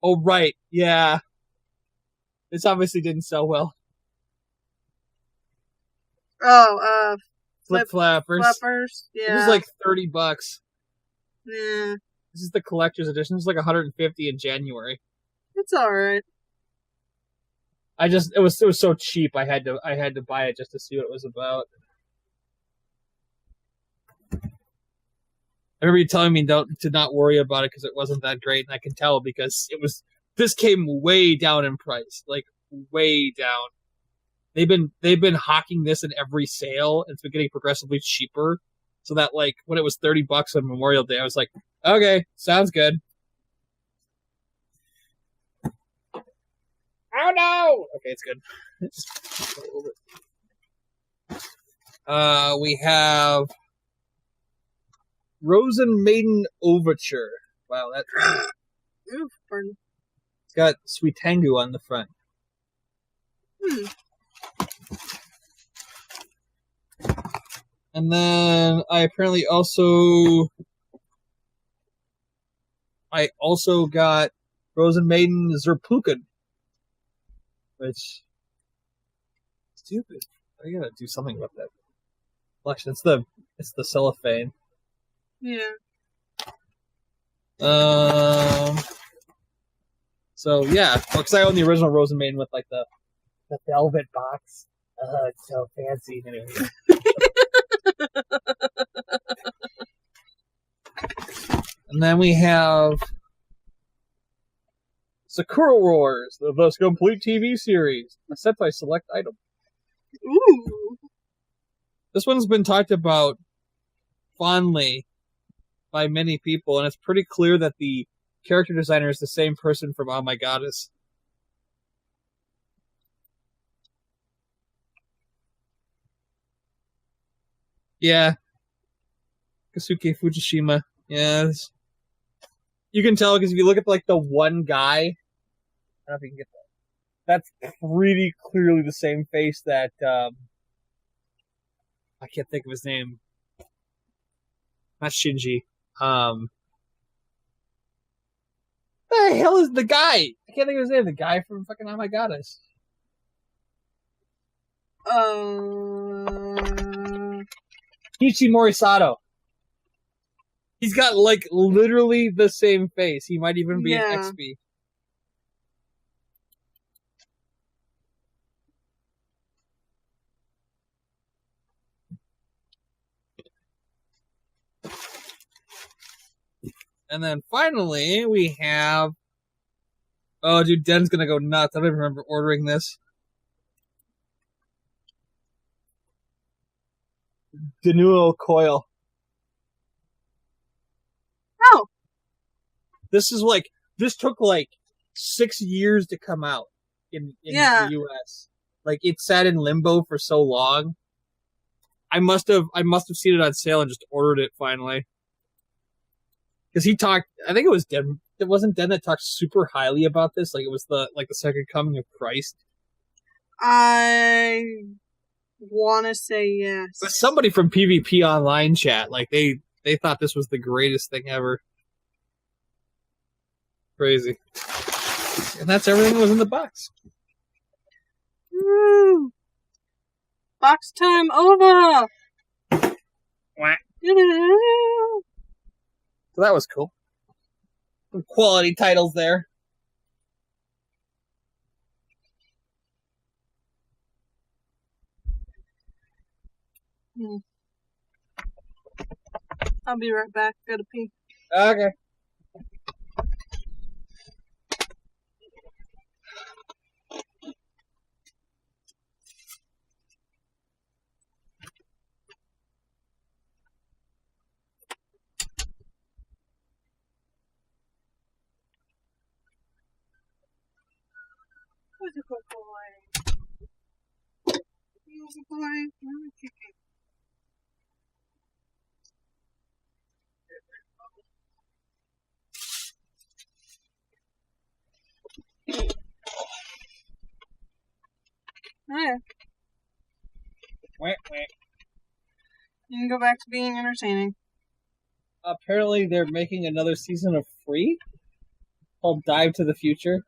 Oh, right. Yeah. This obviously didn't sell well. Oh, Flip flappers. flappers. Yeah. It was like $30. Yeah. This is the collector's edition. It was like $150 in January. It's alright. It was so cheap. I had to buy it just to see what it was about. I remember you telling me to not worry about it because it wasn't that great, and I can tell because this came way down in price, like way down. They've been hawking this in every sale, and it's been getting progressively cheaper. So that like when it was $30 on Memorial Day, I was like, okay, sounds good. Oh no! Okay, it's good. Just a little bit. We have Rosen Maiden Overture. Wow, that's Ooh, pardon. it's got Sweet Tango on the front. And then I also got Rosen Maiden Zerpuken. Which stupid. I gotta do something about that collection. It's the cellophane. Yeah. So yeah, because I own the original Rosen Maiden with like the velvet box. It's so fancy. Anyway. And then we have Sakura Wars, the complete TV series, a Sentai Select item. Ooh. This one's been talked about fondly by many people, and it's pretty clear that the character designer is the same person from Oh My Goddess. Yeah. Kasuke Fujishima. Yes. You can tell because if you look at like the one guy, I don't know if you can get that. That's pretty clearly the same face that I can't think of his name. Not Shinji. The hell is the guy? I can't think of his name. The guy from fucking Oh My Goddess. Ichi Morisato. He's got like literally the same face. He might even be an XP. And then finally we have. Oh, dude, Den's gonna go nuts. I don't even remember ordering this. Denuo Coil. Oh! This took like 6 years to come out in the US. Like, it sat in limbo for so long. I must have seen it on sale and just ordered it finally. Because he talked, I think it was Den. It wasn't Den that talked super highly about this. Like, it was the second coming of Christ. I want to say yes. But somebody from PvP Online chat, like, they thought this was the greatest thing ever. Crazy. And that's everything that was in the box. Woo! Box time over! Wah. So that was cool. Some quality titles there. I'll be right back. Gotta pee. Okay. Who's a good boy? Who's a boy? I'm kicking. Yeah. Wah, wah. You can go back to being entertaining. Apparently they're making another season of Free called Dive to the Future.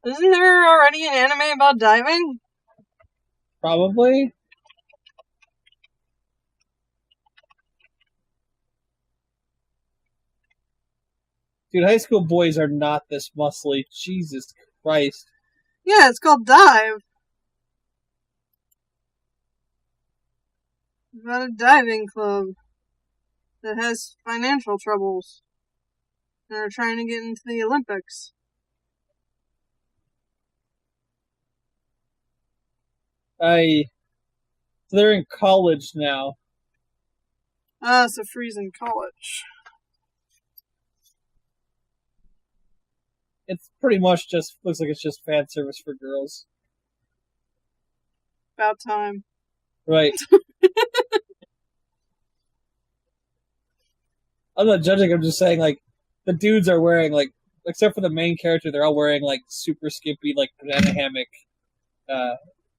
Isn't there already an anime about diving? Probably. Dude, high school boys are not this muscly. Jesus Christ. Yeah, it's called Dive. It's about a diving club that has financial troubles. They're trying to get into the Olympics. So they're in college now. So Free's in college. It's pretty much just, looks like it's just fan service for girls. About time. Right. I'm not judging, I'm just saying, like, the dudes are wearing, like, except for the main character, they're all wearing, like, super skimpy, like, banana hammock,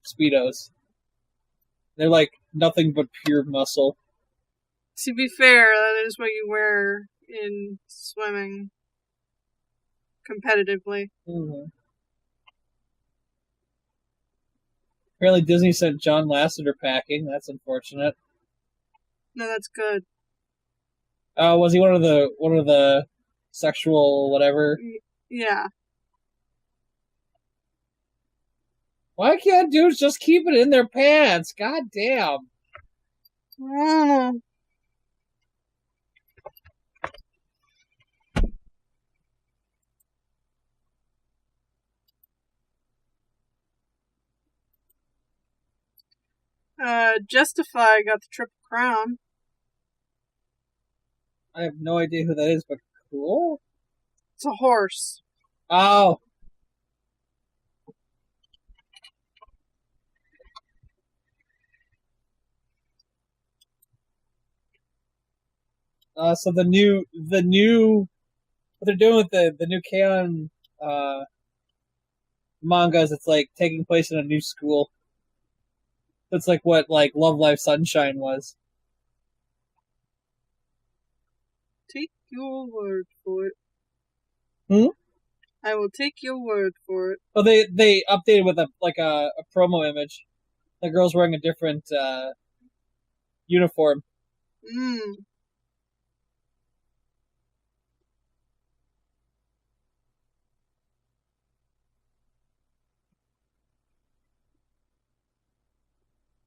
Speedos. They're, like, nothing but pure muscle. To be fair, that is what you wear in swimming. Competitively. Mm-hmm. Apparently Disney sent John Lasseter packing. That's unfortunate. No, that's good. Was he one of the sexual whatever? Yeah. Why can't dudes just keep it in their pants? God damn. I don't know. Justify got the Triple Crown. I have no idea who that is, but cool. It's a horse. Oh. So the new, what they're doing with the new K-On! Mangas, it's like taking place in a new school. That's like what Love Live Sunshine was. Take your word for it. Hmm? I will take your word for it. Oh, they updated with a promo image. The girl's wearing a different uniform.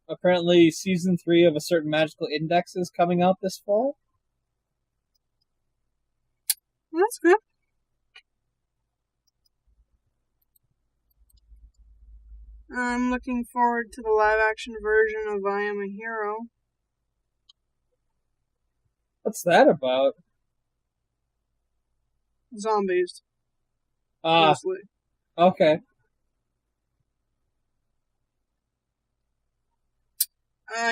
Apparently, season 3 of a certain magical index is coming out this fall. That's good. I'm looking forward to the live-action version of I Am a Hero. What's that about? Zombies. Ah, Mostly. okay.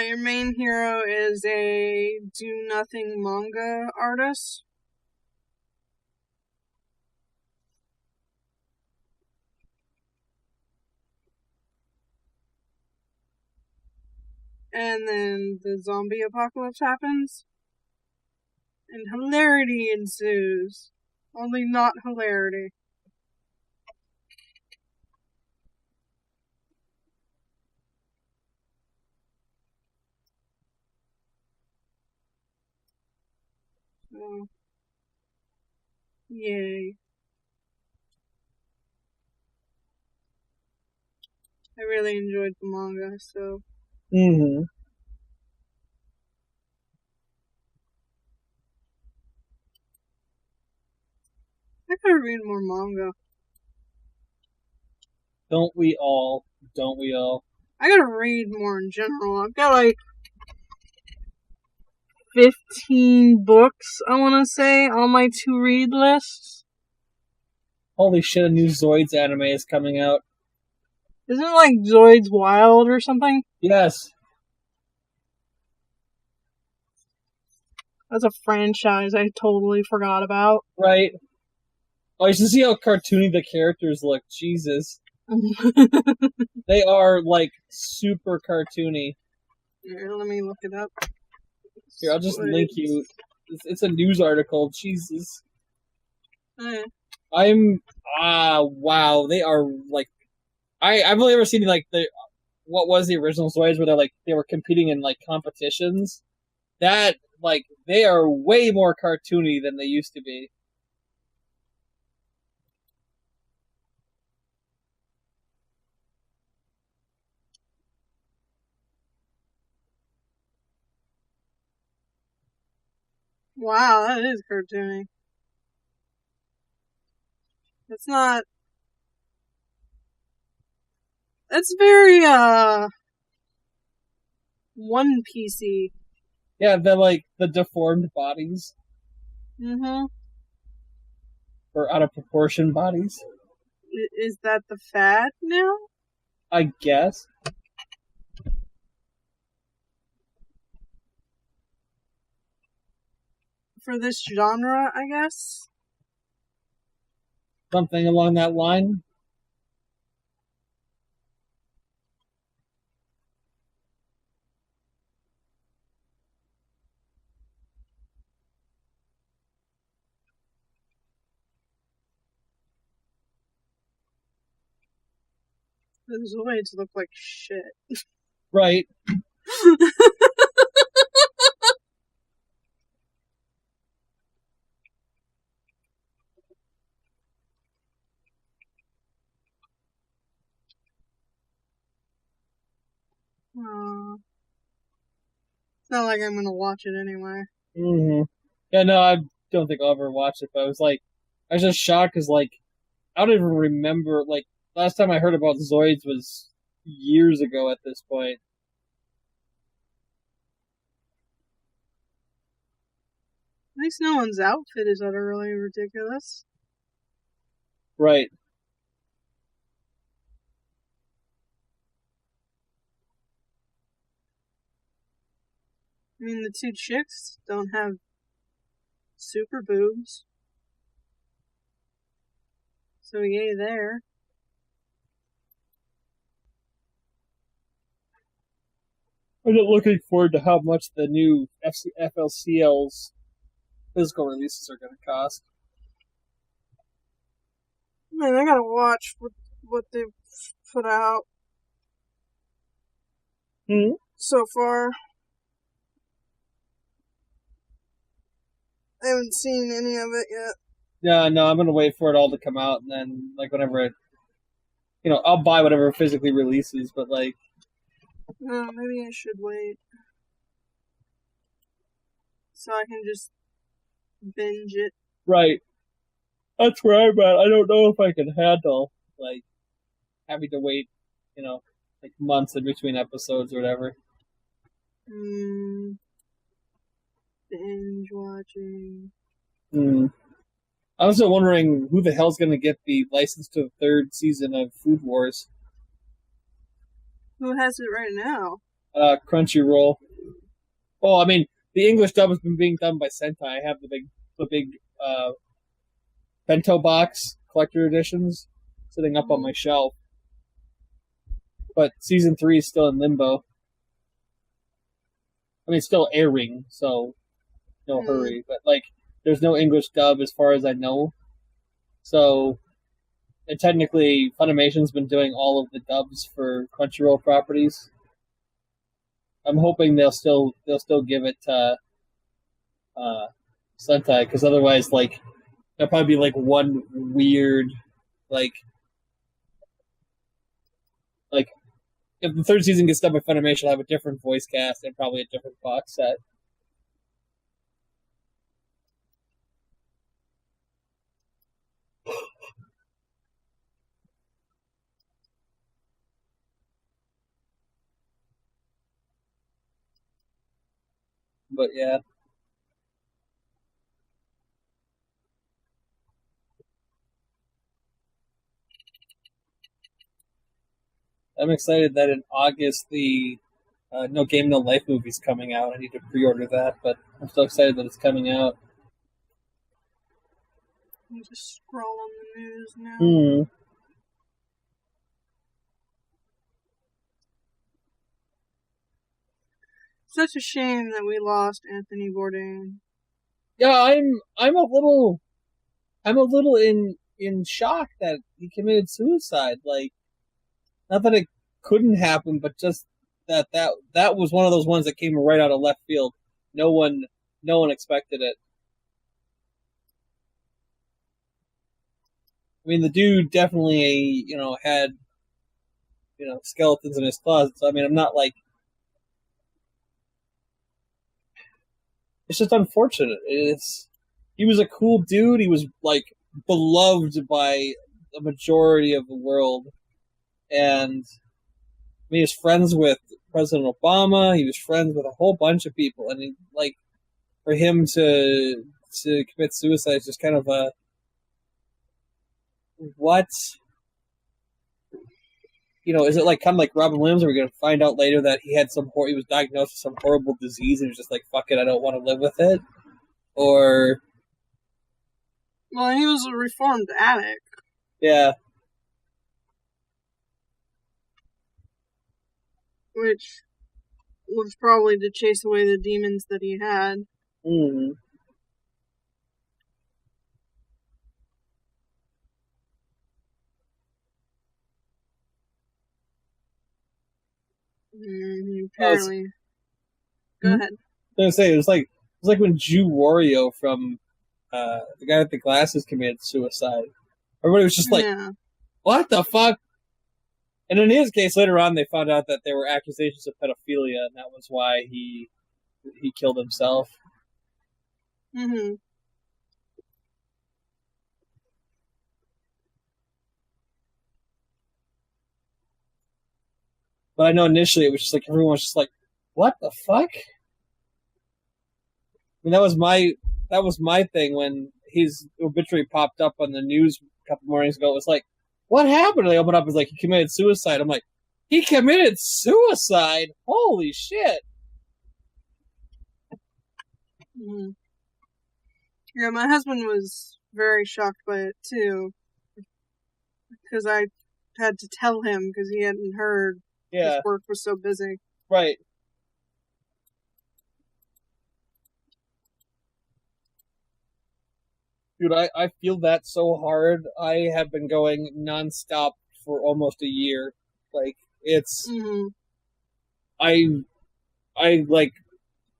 Your main hero is a do-nothing manga artist. And then the zombie apocalypse happens. And hilarity ensues. Only not hilarity. So, yay. I really enjoyed the manga, so... Mm-hmm. I gotta read more manga. Don't we all? Don't we all? I gotta read more in general. I've got like 15 books, I wanna say, on my to-read list. Holy shit, a new Zoids anime is coming out. Isn't it like Zoids Wild or something? Yes. That's a franchise I totally forgot about. Right. Oh, you should see how cartoony the characters look. Jesus. They are, like, super cartoony. Here, let me look it up. Here, I'll just link you. It's a news article. Jesus. Wow. They are, like... I've only ever seen, like, what was the original Zoids where they were competing in, like, competitions. That, like, they are way more cartoony than they used to be. Wow, that is cartoony. It's not... It's very, One Piecey. Yeah, they're like the deformed bodies. Mm-hmm. Or out of proportion bodies. Is that the fad now? I guess. For this genre, I guess? Something along that line. The Zoids look like shit. Right. It's not like I'm gonna watch it anyway. Mm-hmm. Yeah, no, I don't think I'll ever watch it, but I was just shocked because, like, I don't even remember, like, last time I heard about Zoids was years ago at this point. At least no one's outfit is utterly ridiculous. Right. I mean, the two chicks don't have super boobs. So yay there. I'm not looking forward to how much the new FLCL's physical releases are going to cost. Man, I gotta watch what they've put out so far. I haven't seen any of it yet. Yeah, no, I'm going to wait for it all to come out, and then, like, whenever it... I'll buy whatever physically releases, but, like... No, maybe I should wait. So I can just binge it. Right. That's where I'm at. I don't know if I can handle, like, having to wait, like, months in between episodes or whatever. Binge watching. I'm also wondering who the hell's going to get the license to the third season of Food Wars. Who has it right now? Crunchyroll. Oh, I mean, the English dub has been being done by Sentai. I have the big bento box collector editions sitting up on my shelf. But season 3 is still in limbo. I mean, it's still airing, so no hurry. But, like, there's no English dub as far as I know. So, and technically, Funimation's been doing all of the dubs for Crunchyroll properties. I'm hoping they'll still give it to Sentai, because otherwise, like, there'll probably be, like, one weird, like, if the third season gets done by Funimation, I'll have a different voice cast and probably a different box set. But yeah. I'm excited that in August the No Game No Life movie's coming out. I need to pre-order that, but I'm still excited that it's coming out. I'm just scrolling the news now. Such a shame that we lost Anthony Bourdain. Yeah, I'm a little in shock that he committed suicide. Like, not that it couldn't happen, but just that was one of those ones that came right out of left field. No one expected it. I mean, the dude definitely, had, skeletons in his closet. So, I mean, I'm not like... It's just unfortunate. He was a cool dude. He was, like, beloved by the majority of the world. And he was friends with President Obama. He was friends with a whole bunch of people. And, for him to commit suicide is just kind of a... What? Is it kind of like Robin Williams? Are we going to find out later that he had he was diagnosed with some horrible disease and he was just like, fuck it, I don't want to live with it? Or... Well, he was a reformed addict. Yeah. Which was probably to chase away the demons that he had. Apparently. Go ahead. I was going to say, it was like when Jew Wario from the guy with the glasses committed suicide. Everybody was just like, what the fuck? And in his case, later on, they found out that there were accusations of pedophilia, and that was why he killed himself. But I know initially it was just like, everyone was just like, what the fuck? I mean, that was my that was my thing when his obituary popped up on the news a couple mornings ago. It was like, what happened? And they opened up, it's like, he committed suicide. I'm like, he committed suicide? Holy shit. Mm-hmm. Yeah, my husband was very shocked by it, too. Because I had to tell him because he hadn't heard. Yeah. His work was so busy. Right. Dude, I feel that so hard. I have been going nonstop for almost a year. Like, it's... Mm-hmm. I like,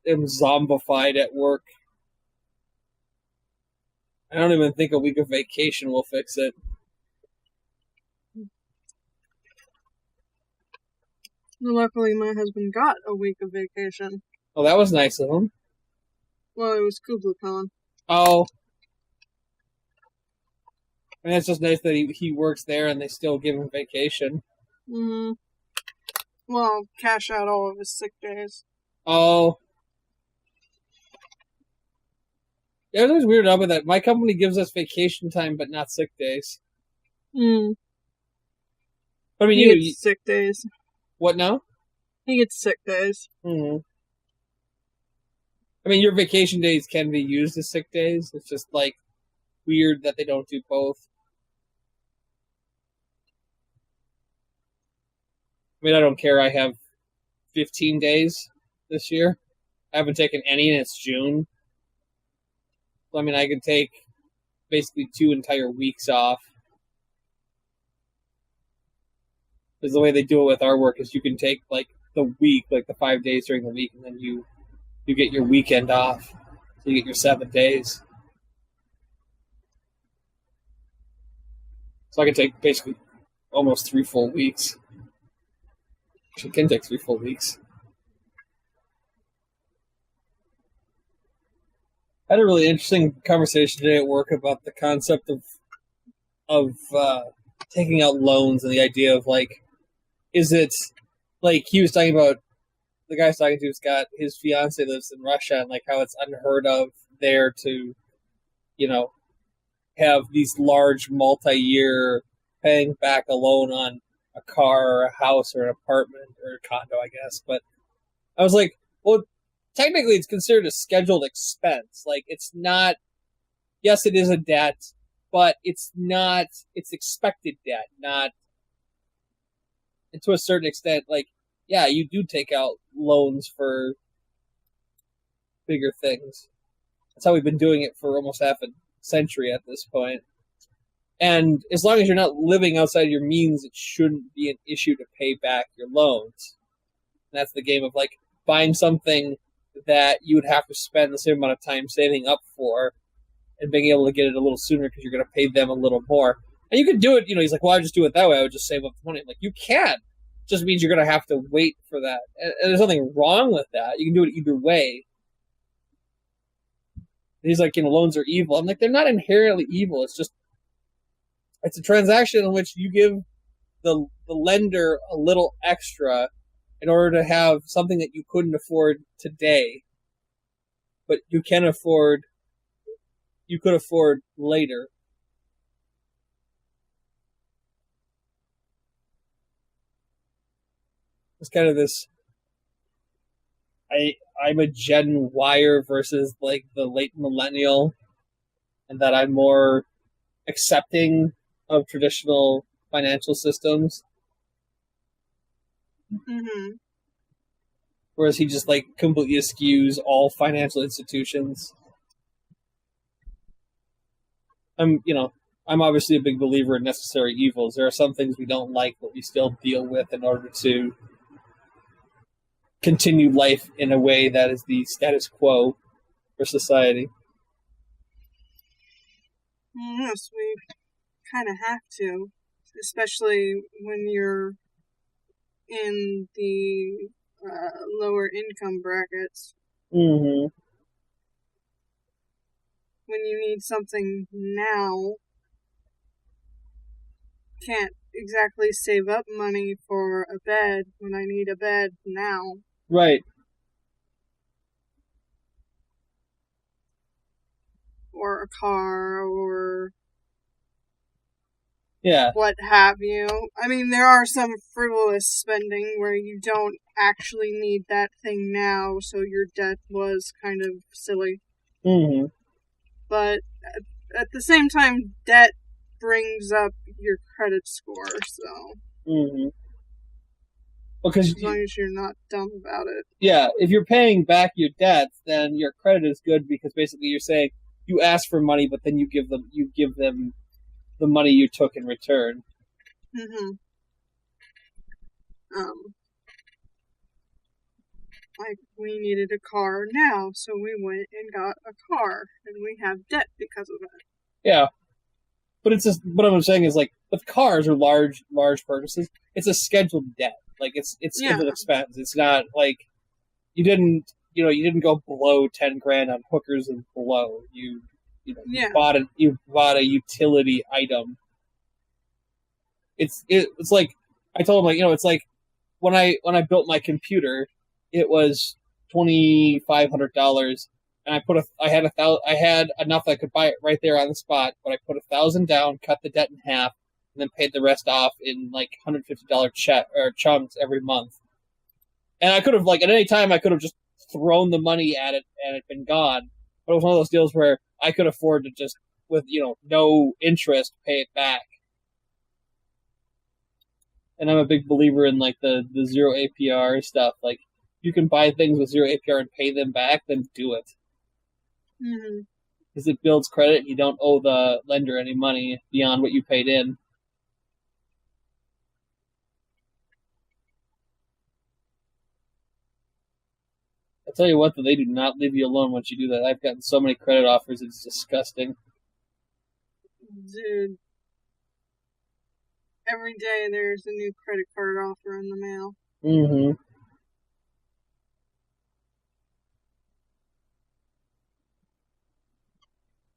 am zombified at work. I don't even think a week of vacation will fix it. Well, luckily, my husband got a week of vacation. Oh, that was nice of him. Well, it was KublaCon. Oh. I mean, it's just nice that he works there and they still give him vacation. Mm-hmm. Well, cash out all of his sick days. Oh. Yeah, it was weird about that. My company gives us vacation time, but not sick days. Mm. I mean, He gets sick days. What now? He gets sick days. Mm-hmm. I mean, your vacation days can be used as sick days. It's just, like, weird that they don't do both. I mean, I don't care. I have 15 days this year. I haven't taken any, and it's June. So, I mean, I could take basically 2 entire weeks off. Because the way they do it with our work is you can take, like, the week, like the 5 days during the week, and then you get your weekend off. So you get your 7 days. So I can take basically almost 3 full weeks. Actually, can take 3 full weeks. I had a really interesting conversation today at work about the concept of taking out loans and the idea of, like, is it, like, he was talking about, the guy I was talking to has got, his fiance lives in Russia, and, like, how it's unheard of there to, you know, have these large multi-year paying back a loan on a car or a house or an apartment or a condo, I guess. But I was like, well, technically it's considered a scheduled expense. Like, it's not, yes, it is a debt, but it's not, it's expected debt, not, and to a certain extent, like, yeah, you do take out loans for bigger things. That's how we've been doing it for almost half a century at this point. And as long as you're not living outside your means, it shouldn't be an issue to pay back your loans. And that's the game of, like, buying something that you would have to spend the same amount of time saving up for and being able to get it a little sooner because you're going to pay them a little more. And you could do it, you know, he's like, well, I would just do it that way. I would just save up the money. I'm like, you can. It just means you're going to have to wait for that. And there's nothing wrong with that. You can do it either way. And he's like, you know, loans are evil. I'm like, they're not inherently evil. It's just, it's a transaction in which you give the lender a little extra in order to have something that you couldn't afford today, but you could afford later. It's kind of this, I'm a Gen Yer versus, like, the late millennial, and that I'm more accepting of traditional financial systems. Mm-hmm. Whereas he just, like, completely eschews all financial institutions. I'm obviously a big believer in necessary evils. There are some things we don't like, but we still deal with in order to continue life in a way that is the status quo for society. Yes, we kind of have to, especially when you're in the lower income brackets. Mm-hmm. When you need something now, can't exactly save up money for a bed when I need a bed now. Right. or a car or Yeah. what have you. I mean, there are some frivolous spending where you don't actually need that thing now, so your debt was kind of silly. Mm-hmm. But at the same time, debt brings up your credit score, so... Mm-hmm. Because as long as you're not dumb about it. Yeah, if you're paying back your debts, then your credit is good because basically you're saying you ask for money, but then you give them the money you took in return. Mm-hmm. Like, we needed a car now, so we went and got a car, and we have debt because of it. Yeah. But it's just, what I'm saying is, like, with cars or large purchases, it's a scheduled debt. Like, it's scheduled expense. It's not, like, you didn't go below 10 grand on hookers and below. You bought a utility item. It's like, I told him, like, it's like, when I built my computer, it was $2,500, and I had enough I could buy it right there on the spot, but I put $1,000 down, cut the debt in half, and then paid the rest off in like $150 chunks every month. And I could have, like, at any time I could have just thrown the money at it and it'd been gone. But it was one of those deals where I could afford to just, with no interest, pay it back. And I'm a big believer in, like, the zero APR stuff. Like, you can buy things with zero APR and pay them back, then do it. Mm-hmm. Because it builds credit, and you don't owe the lender any money beyond what you paid in. I'll tell you what, though, they do not leave you alone once you do that. I've gotten so many credit offers, it's disgusting. Dude. Every day there's a new credit card offer in the mail. Mm-hmm.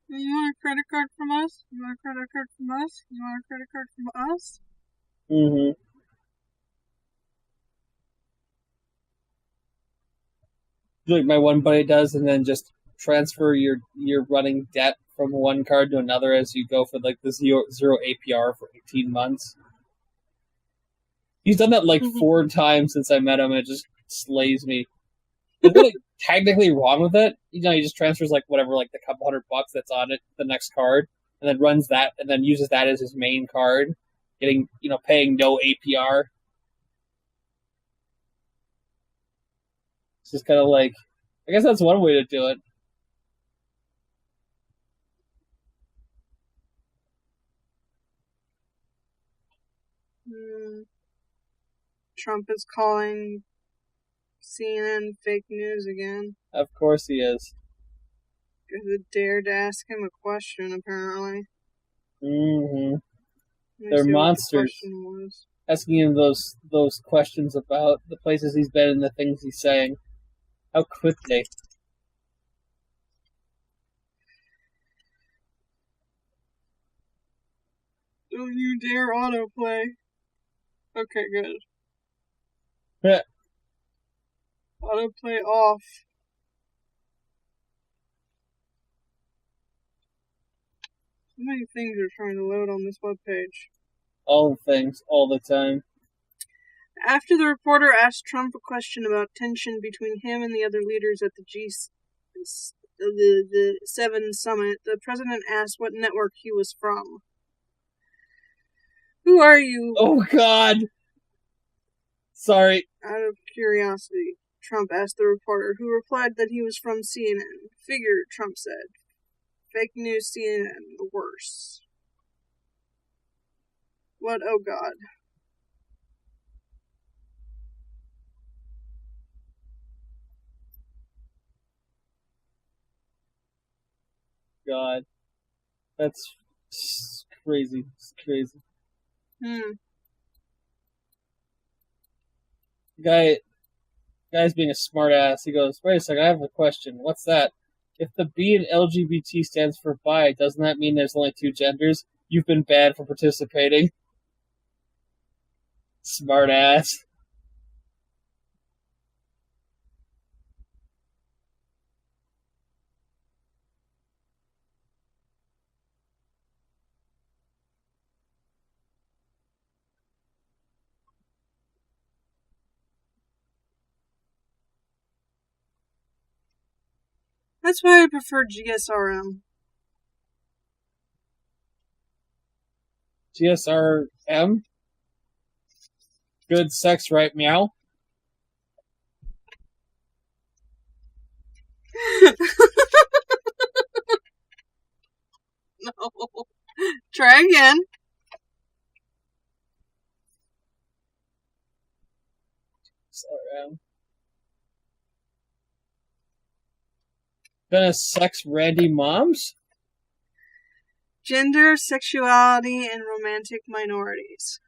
You want a credit card from us? You want a credit card from us? You want a credit card from us? Mm-hmm. Like my one buddy does, and then just transfer your running debt from one card to another as you go for, like, the zero APR for 18 months. He's done that like 4 times since I met him, and it just slays me. There's nothing technically wrong with it. He just transfers, like, whatever, like, the couple $100 that's on it, the next card, and then runs that, and then uses that as his main card, getting, paying no APR. It's just kind of like, I guess that's one way to do it. Trump is calling CNN fake news again. Of course he is. Because it dared to ask him a question, apparently. Mm-hmm. They're monsters. Asking him those questions about the places he's been and the things he's saying. How could they? Don't you dare autoplay. Okay, good. Yeah. Autoplay off. So many things are trying to load on this webpage. All the things, all the time. After the reporter asked Trump a question about tension between him and the other leaders at the 7 summit, the president asked what network he was from. Who are you? Oh, God! Sorry. Out of curiosity, Trump asked the reporter, who replied that he was from CNN. Figured, Trump said. Fake news CNN, the worst. What, oh God. God. That's crazy. It's crazy. Guy's being a smart ass. He goes, wait a second, I have a question. What's that? If the B in LGBT stands for bi, doesn't that mean there's only 2 genders? You've been banned for participating. Smart ass. That's why I prefer GSRM. GSRM? Good sex, right? Meow? No. Try again. GSRM. Gonna sex Randy moms? Gender, sexuality, and romantic minorities.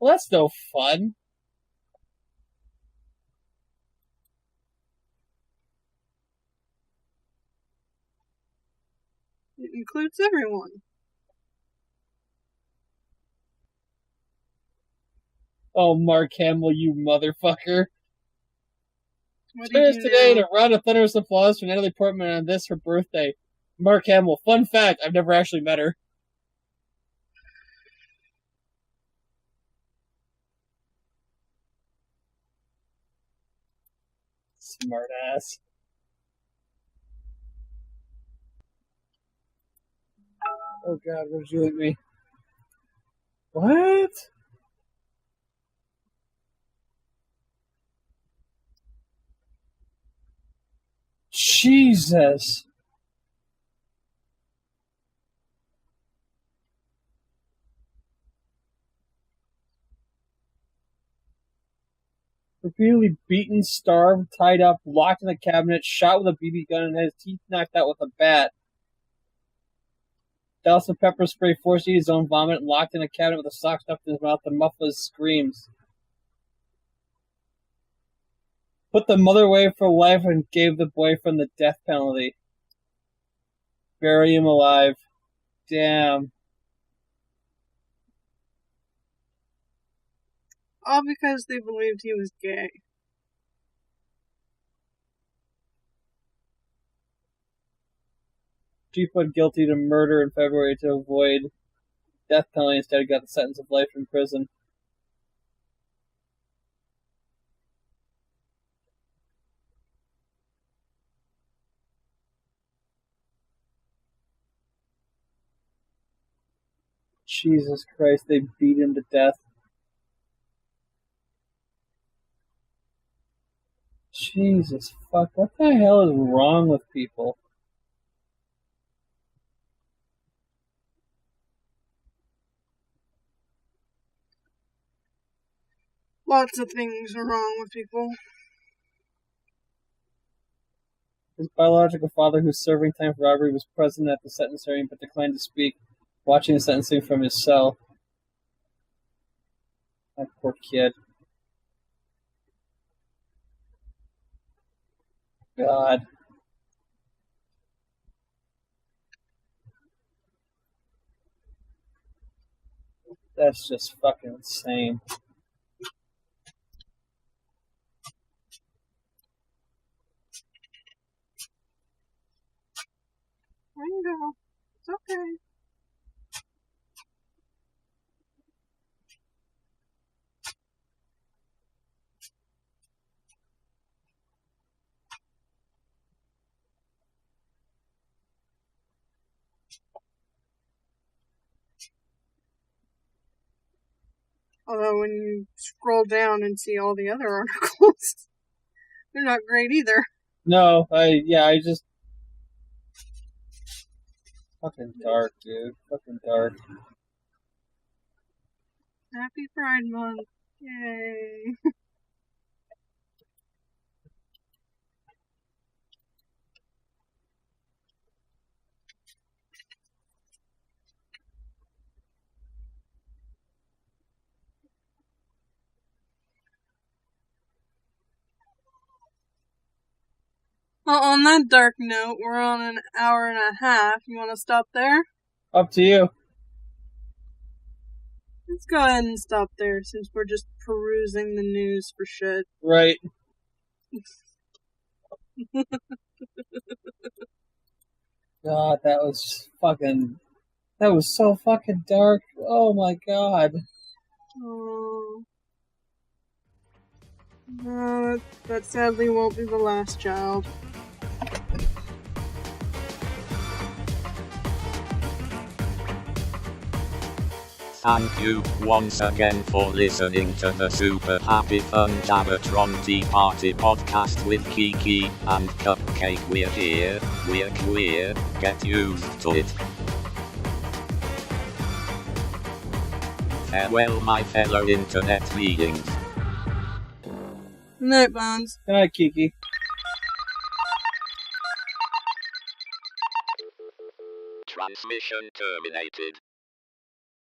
Well, that's no fun. It includes everyone. Oh, Mark Hamill, you motherfucker. What do Join you us do today now? to round of thunderous applause for Natalie Portman on this, her birthday. Mark Hamill. Fun fact, I've never actually met her. Smart ass. Oh god, what did you leave me? What? Jesus. Repeatedly beaten, starved, tied up, locked in a cabinet, shot with a BB gun, and had his teeth knocked out with a bat. Doused with pepper spray, forced to eat his own vomit, and locked in a cabinet with a sock stuffed in his mouth to muffle his screams. Put the mother away for life and gave the boyfriend the death penalty. Bury him alive. Damn. All because they believed he was gay. She pled guilty to murder in February to avoid death penalty. Instead, got the sentence of life in prison. Jesus Christ, they beat him to death. Jesus fuck, what the hell is wrong with people? Lots of things are wrong with people. His biological father, who's serving time for robbery, was present at the sentence hearing but declined to speak, watching the sentencing from his cell. That poor kid. God. That's just fucking insane. There you go. It's okay. Although when you scroll down and see all the other articles, they're not great either. No, I just... Fucking dark, dude. Fucking dark. Happy Pride Month. Yay. Well, on that dark note, we're on an hour and a half. You want to stop there? Up to you. Let's go ahead and stop there since we're just perusing the news for shit. Right. God, that was fucking... That was so fucking dark. Oh my god. Oh. That sadly won't be the last child. Thank you once again for listening to the super happy fun Jabbertron Tea Party podcast with Kiki and Cupcake. We're here, we're queer, get used to it. Farewell my fellow internet beings. Good night, Bonds. Good night, Kiki. Transmission terminated.